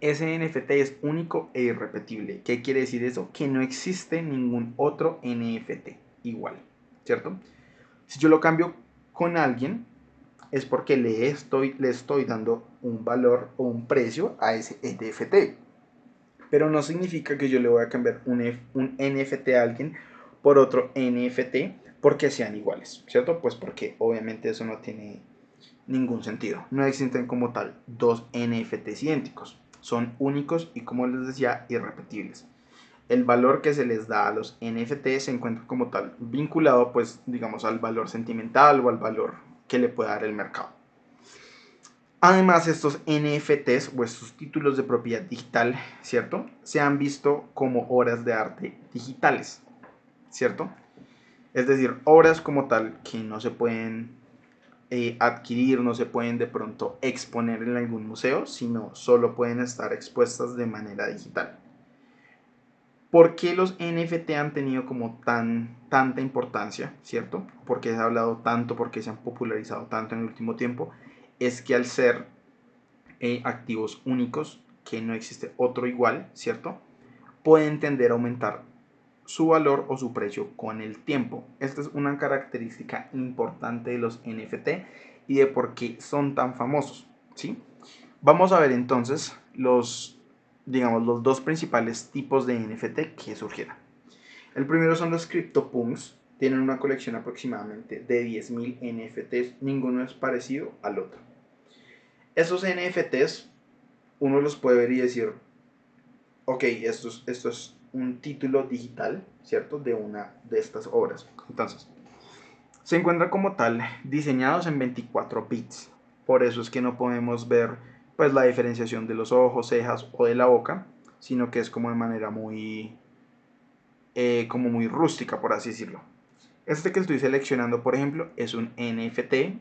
Ese NFT es único e irrepetible. ¿Qué quiere decir eso? Que no existe ningún otro NFT igual, ¿cierto? Si yo lo cambio con alguien, es porque le estoy dando un valor o un precio a ese NFT. Pero no significa que yo le voy a cambiar un NFT a alguien por otro NFT porque sean iguales, ¿cierto? Pues porque obviamente eso no tiene ningún sentido. No existen como tal dos NFTs idénticos. Son únicos y como les decía, irrepetibles. el valor que se les da a los NFT se encuentra como tal vinculado, pues, digamos, al valor sentimental o al valor que le pueda dar el mercado. Además, estos NFTs o estos títulos de propiedad digital, ¿cierto? Se han visto como obras de arte digitales, ¿cierto? Es decir, obras como tal que no se pueden adquirir, no se pueden de pronto exponer en algún museo, sino solo pueden estar expuestas de manera digital. ¿Por qué los NFT han tenido como tanta importancia, ¿cierto? ¿Por qué se ha hablado tanto, por qué se han popularizado tanto en el último tiempo? Es que al ser activos únicos, que no existe otro igual, ¿cierto? Pueden tender a aumentar su valor o su precio con el tiempo. Esta es una característica importante de los NFT y de por qué son tan famosos, ¿sí? Vamos a ver entonces digamos, los dos principales tipos de NFT que surgieron. El primero son los CryptoPunks. Tienen una colección aproximadamente de 10.000 NFTs. Ninguno es parecido al otro. Esos NFTs, uno los puede ver y decir, ok, esto es un título digital, ¿cierto? De una de estas obras. Entonces, se encuentran como tal diseñados en 24 bits. Por eso es que no podemos ver pues la diferenciación de los ojos, cejas o de la boca, sino que es como de manera como muy rústica, por así decirlo. Este que estoy seleccionando, por ejemplo, es un NFT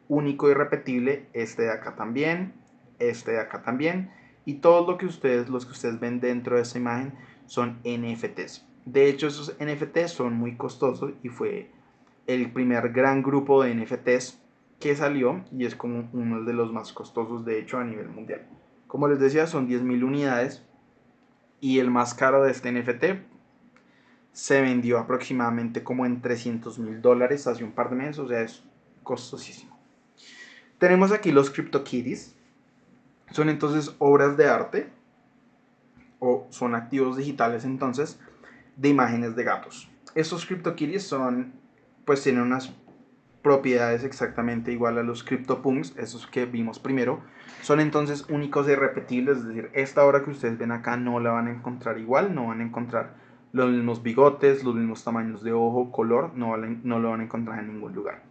único y repetible. Este de acá también, este de acá también. Y todo lo que los que ustedes ven dentro de esta imagen son NFTs. De hecho, esos NFTs son muy costosos y fue el primer gran grupo de NFTs que salió y es como uno de los más costosos de hecho a nivel mundial. Como les decía, son 10.000 unidades y el más caro de este NFT se vendió aproximadamente como en $300.000 hace un par de meses, o sea, es costosísimo. Tenemos aquí los CryptoKitties. Son entonces obras de arte o son activos digitales entonces de imágenes de gatos. Estos CryptoKitties pues tienen unas propiedades exactamente igual a los CryptoPunks, esos que vimos primero. Son entonces únicos e irrepetibles, es decir, esta obra que ustedes ven acá no la van a encontrar igual, no van a encontrar los mismos bigotes, los mismos tamaños de ojo, color, no lo van a encontrar en ningún lugar.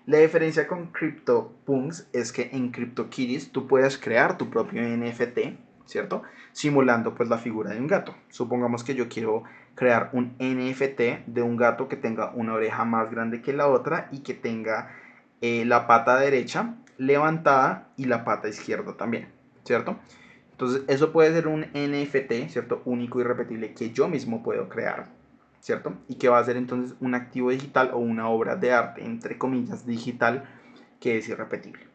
La diferencia con CryptoPunks es que en CryptoKitties tú puedes crear tu propio NFT, ¿cierto? Simulando pues la figura de un gato. Supongamos que yo quiero crear un NFT de un gato que tenga una oreja más grande que la otra y que tenga la pata derecha levantada y la pata izquierda también, ¿cierto? Entonces eso puede ser un NFT, ¿cierto? Único y repetible que yo mismo puedo crear, ¿cierto? Y que va a ser entonces un activo digital o una obra de arte, entre comillas, digital, que es irrepetible.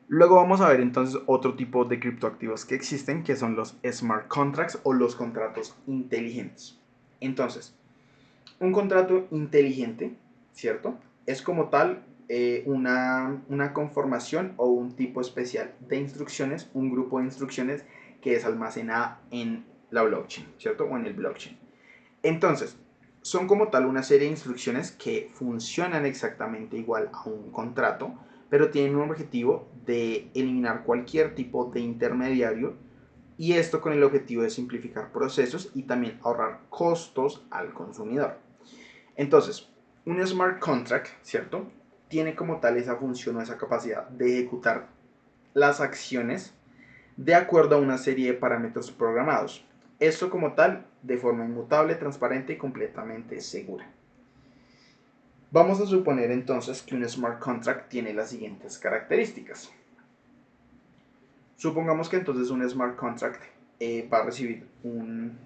Luego vamos a ver entonces otro tipo de criptoactivos que existen, que son los smart contracts o los contratos inteligentes. Entonces, un contrato inteligente, ¿cierto? Es como tal una conformación o un tipo especial de instrucciones, un grupo de instrucciones que es almacenada en la blockchain, ¿cierto? O en el blockchain. Entonces, son como tal una serie de instrucciones que funcionan exactamente igual a un contrato, pero tienen un objetivo de eliminar cualquier tipo de intermediario y esto con el objetivo de simplificar procesos y también ahorrar costos al consumidor. Entonces, un smart contract, ¿cierto? Tiene como tal esa función o esa capacidad de ejecutar las acciones de acuerdo a una serie de parámetros programados. Esto como tal de forma inmutable, transparente y completamente segura. Vamos a suponer entonces que un smart contract tiene las siguientes características. Supongamos que entonces un smart contract va a recibir un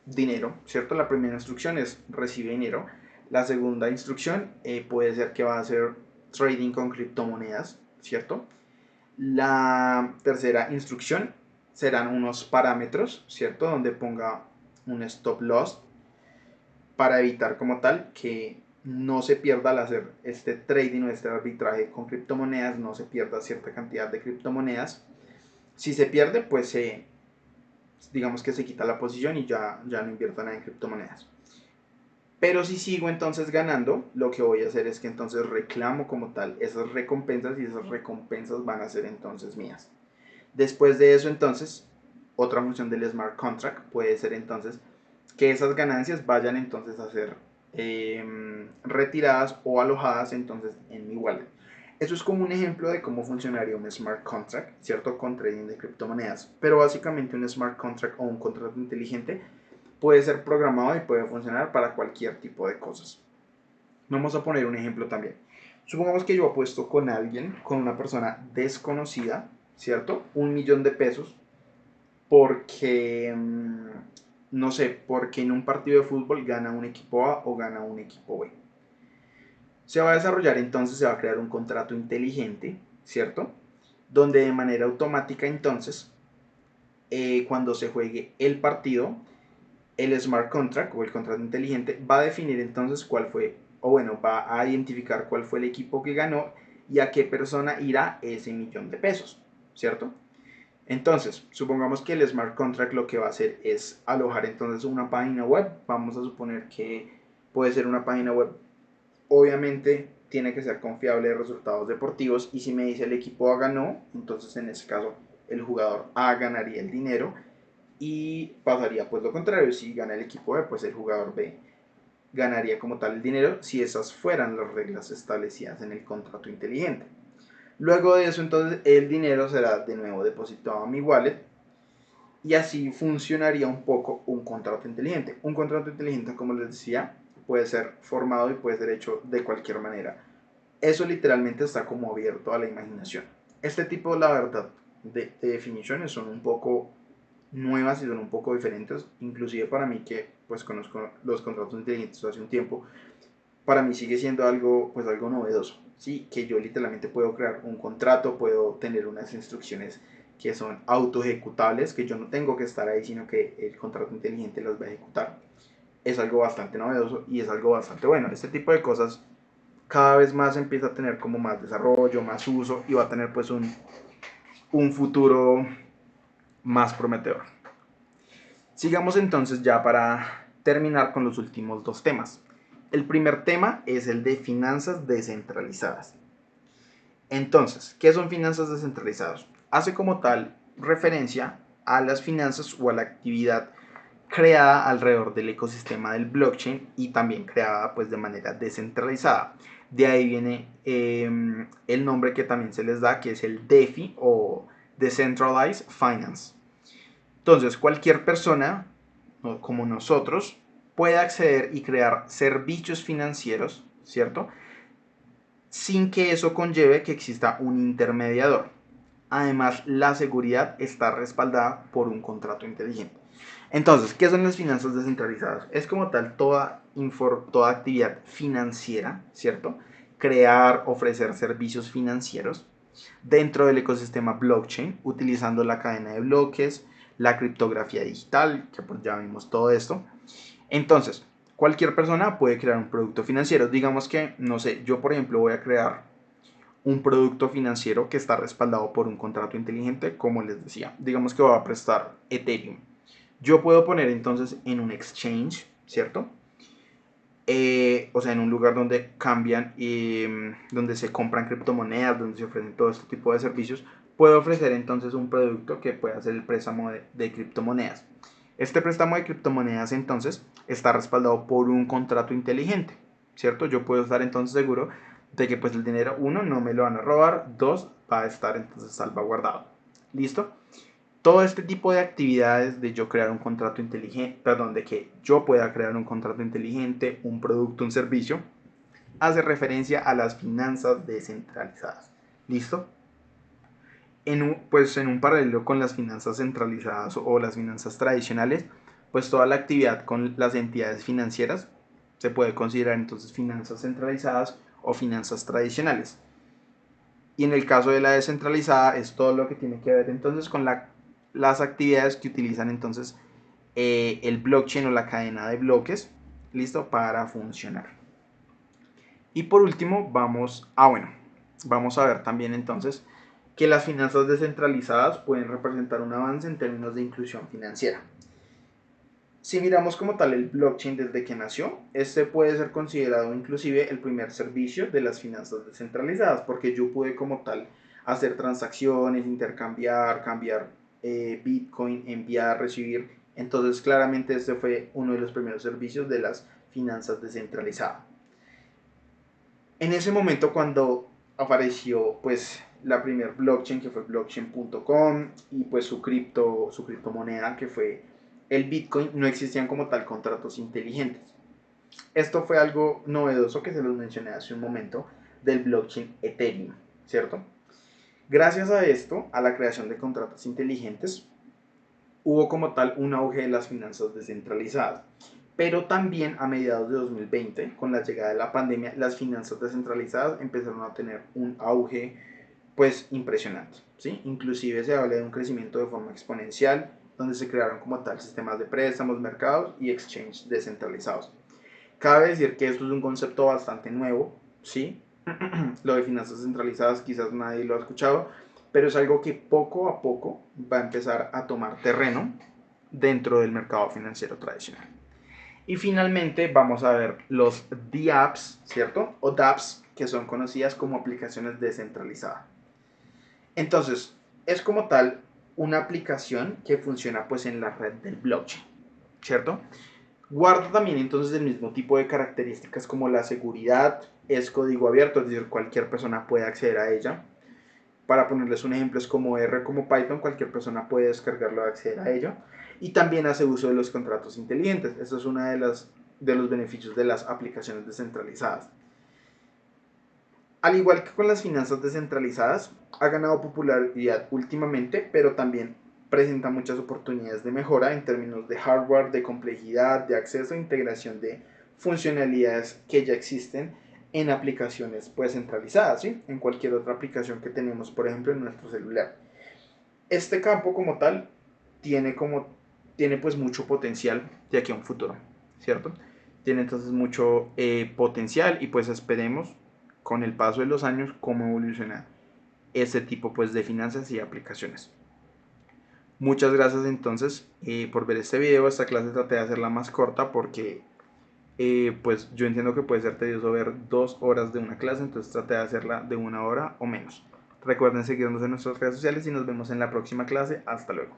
dinero, ¿cierto? La primera instrucción es recibe dinero. La segunda instrucción puede ser que va a hacer trading con criptomonedas, ¿cierto? La tercera instrucción serán unos parámetros, ¿cierto? Donde ponga un stop loss para evitar como tal que no se pierda al hacer este trading o este arbitraje con criptomonedas, no se pierda cierta cantidad de criptomonedas. Si se pierde, pues digamos que se quita la posición y ya no invierto nada en criptomonedas. Pero si sigo entonces ganando, lo que voy a hacer es que entonces reclamo como tal esas recompensas y esas recompensas van a ser entonces mías. Después de eso entonces, otra función del smart contract puede ser entonces que esas ganancias vayan entonces a ser retiradas o alojadas entonces en mi wallet. Eso es como un ejemplo de cómo funcionaría un smart contract, ¿cierto? Con trading de criptomonedas. Pero básicamente un smart contract o un contrato inteligente puede ser programado y puede funcionar para cualquier tipo de cosas. Vamos a poner un ejemplo también. Supongamos que yo apuesto con alguien, con una persona desconocida, ¿cierto? 1.000.000 de pesos porque, no sé, porque en un partido de fútbol gana un equipo A o gana un equipo B. Se va a desarrollar entonces, se va a crear un contrato inteligente, ¿cierto? Donde de manera automática entonces, cuando se juegue el partido, el smart contract o el contrato inteligente va a definir entonces cuál fue, o bueno, va a identificar cuál fue el equipo que ganó y a qué persona irá ese 1.000.000 de pesos, ¿cierto? Entonces, supongamos que el smart contract lo que va a hacer es alojar entonces una página web. Vamos a suponer que puede ser una página web. Obviamente tiene que ser confiable de resultados deportivos y si me dice el equipo A ganó, entonces en ese caso el jugador A ganaría el dinero y pasaría pues lo contrario. Si gana el equipo B, pues el jugador B ganaría como tal el dinero si esas fueran las reglas establecidas en el contrato inteligente. Luego de eso, entonces, el dinero será de nuevo depositado a mi wallet y así funcionaría un poco un contrato inteligente. Un contrato inteligente, como les decía, puede ser formado y puede ser hecho de cualquier manera. Eso literalmente está como abierto a la imaginación. Este tipo, la verdad, de definiciones son un poco nuevas y son un poco diferentes, inclusive para mí que pues conozco los contratos inteligentes hace un tiempo, para mí sigue siendo algo, pues algo novedoso, ¿sí? Que yo literalmente puedo crear un contrato, puedo tener unas instrucciones que son auto ejecutables, que yo no tengo que estar ahí, sino que el contrato inteligente las va a ejecutar. Es algo bastante novedoso y es algo bastante bueno. Este tipo de cosas cada vez más empieza a tener como más desarrollo, más uso y va a tener pues un futuro más prometedor. Sigamos entonces ya para terminar con los últimos dos temas. El primer tema es el de finanzas descentralizadas. Entonces, ¿qué son finanzas descentralizadas? Hace como tal referencia a las finanzas o a la actividad creada alrededor del ecosistema del blockchain y también creada pues de manera descentralizada. De ahí viene el nombre que también se les da, que es el DeFi o Decentralized Finance. Entonces, cualquier persona, como nosotros, puede acceder y crear servicios financieros, ¿cierto? Sin que eso conlleve que exista un intermediador. Además, la seguridad está respaldada por un contrato inteligente. Entonces, ¿qué son las finanzas descentralizadas? Es como tal toda actividad financiera, ¿cierto? Crear, ofrecer servicios financieros dentro del ecosistema blockchain, utilizando la cadena de bloques, la criptografía digital, que pues ya vimos todo esto. Entonces, cualquier persona puede crear un producto financiero. Digamos que, no sé, yo por ejemplo voy a crear un producto financiero que está respaldado por un contrato inteligente, como les decía. Digamos que voy a prestar Ethereum. Yo puedo poner entonces en un exchange, ¿cierto? O sea, en un lugar donde cambian, donde se compran criptomonedas, donde se ofrecen todo este tipo de servicios, puedo ofrecer entonces un producto que pueda ser el préstamo de criptomonedas. Este préstamo de criptomonedas entonces está respaldado por un contrato inteligente, ¿cierto? Yo puedo estar entonces seguro de que pues el dinero, uno, no me lo van a robar, dos, va a estar entonces salvaguardado. ¿Listo? Todo este tipo de actividades de yo crear un contrato inteligente, perdón, de que yo pueda crear un contrato inteligente, un producto, un servicio, hace referencia a las finanzas descentralizadas. ¿Listo? Pues en un paralelo con las finanzas centralizadas o las finanzas tradicionales, pues toda la actividad con las entidades financieras se puede considerar entonces finanzas centralizadas o finanzas tradicionales. Y en el caso de la descentralizada es todo lo que tiene que ver entonces con las actividades que utilizan entonces el blockchain o la cadena de bloques, listo, para funcionar. Y por último vamos a ver también entonces que las finanzas descentralizadas pueden representar un avance en términos de inclusión financiera. Si miramos como tal el blockchain desde que nació, este puede ser considerado inclusive el primer servicio de las finanzas descentralizadas, porque yo pude como tal hacer transacciones, intercambiar, cambiar Bitcoin, enviar, recibir. Entonces claramente este fue uno de los primeros servicios de las finanzas descentralizadas. En ese momento cuando apareció pues la primer blockchain, que fue blockchain.com, y pues su criptomoneda, que fue el Bitcoin, no existían como tal contratos inteligentes. Esto fue algo novedoso que se los mencioné hace un momento del blockchain Ethereum, ¿cierto? Gracias a esto, a la creación de contratos inteligentes, hubo como tal un auge de las finanzas descentralizadas. Pero también a mediados de 2020, con la llegada de la pandemia, las finanzas descentralizadas empezaron a tener un auge pues impresionante, ¿sí? Inclusive se habla de un crecimiento de forma exponencial, donde se crearon como tal sistemas de préstamos, mercados y exchange descentralizados. Cabe decir que esto es un concepto bastante nuevo, ¿sí? Lo de finanzas centralizadas quizás nadie lo ha escuchado, pero es algo que poco a poco va a empezar a tomar terreno dentro del mercado financiero tradicional. Y finalmente vamos a ver los DApps, ¿cierto? O DApps, que son conocidas como aplicaciones descentralizadas. Entonces, es como tal una aplicación que funciona pues en la red del blockchain, ¿cierto? Guarda también entonces el mismo tipo de características como la seguridad, es código abierto, es decir, cualquier persona puede acceder a ella. Para ponerles un ejemplo, es como R, como Python, cualquier persona puede descargarlo y acceder a ello. Y también hace uso de los contratos inteligentes. Eso es uno de los beneficios de las aplicaciones descentralizadas. Al igual que con las finanzas descentralizadas, ha ganado popularidad últimamente, pero también presenta muchas oportunidades de mejora en términos de hardware, de complejidad, de acceso e integración de funcionalidades que ya existen en aplicaciones pues centralizadas, ¿sí? En cualquier otra aplicación que tenemos, por ejemplo, en nuestro celular. Este campo como tal tiene pues mucho potencial de aquí a un futuro, ¿cierto? Tiene entonces mucho potencial y pues esperemos con el paso de los años cómo evoluciona este tipo pues de finanzas y aplicaciones. Muchas gracias entonces por ver este video. Esta clase traté de hacerla más corta porque pues yo entiendo que puede ser tedioso ver 2 horas de una clase, entonces traté de hacerla de 1 hora o menos. Recuerden seguirnos en nuestras redes sociales y nos vemos en la próxima clase. Hasta luego.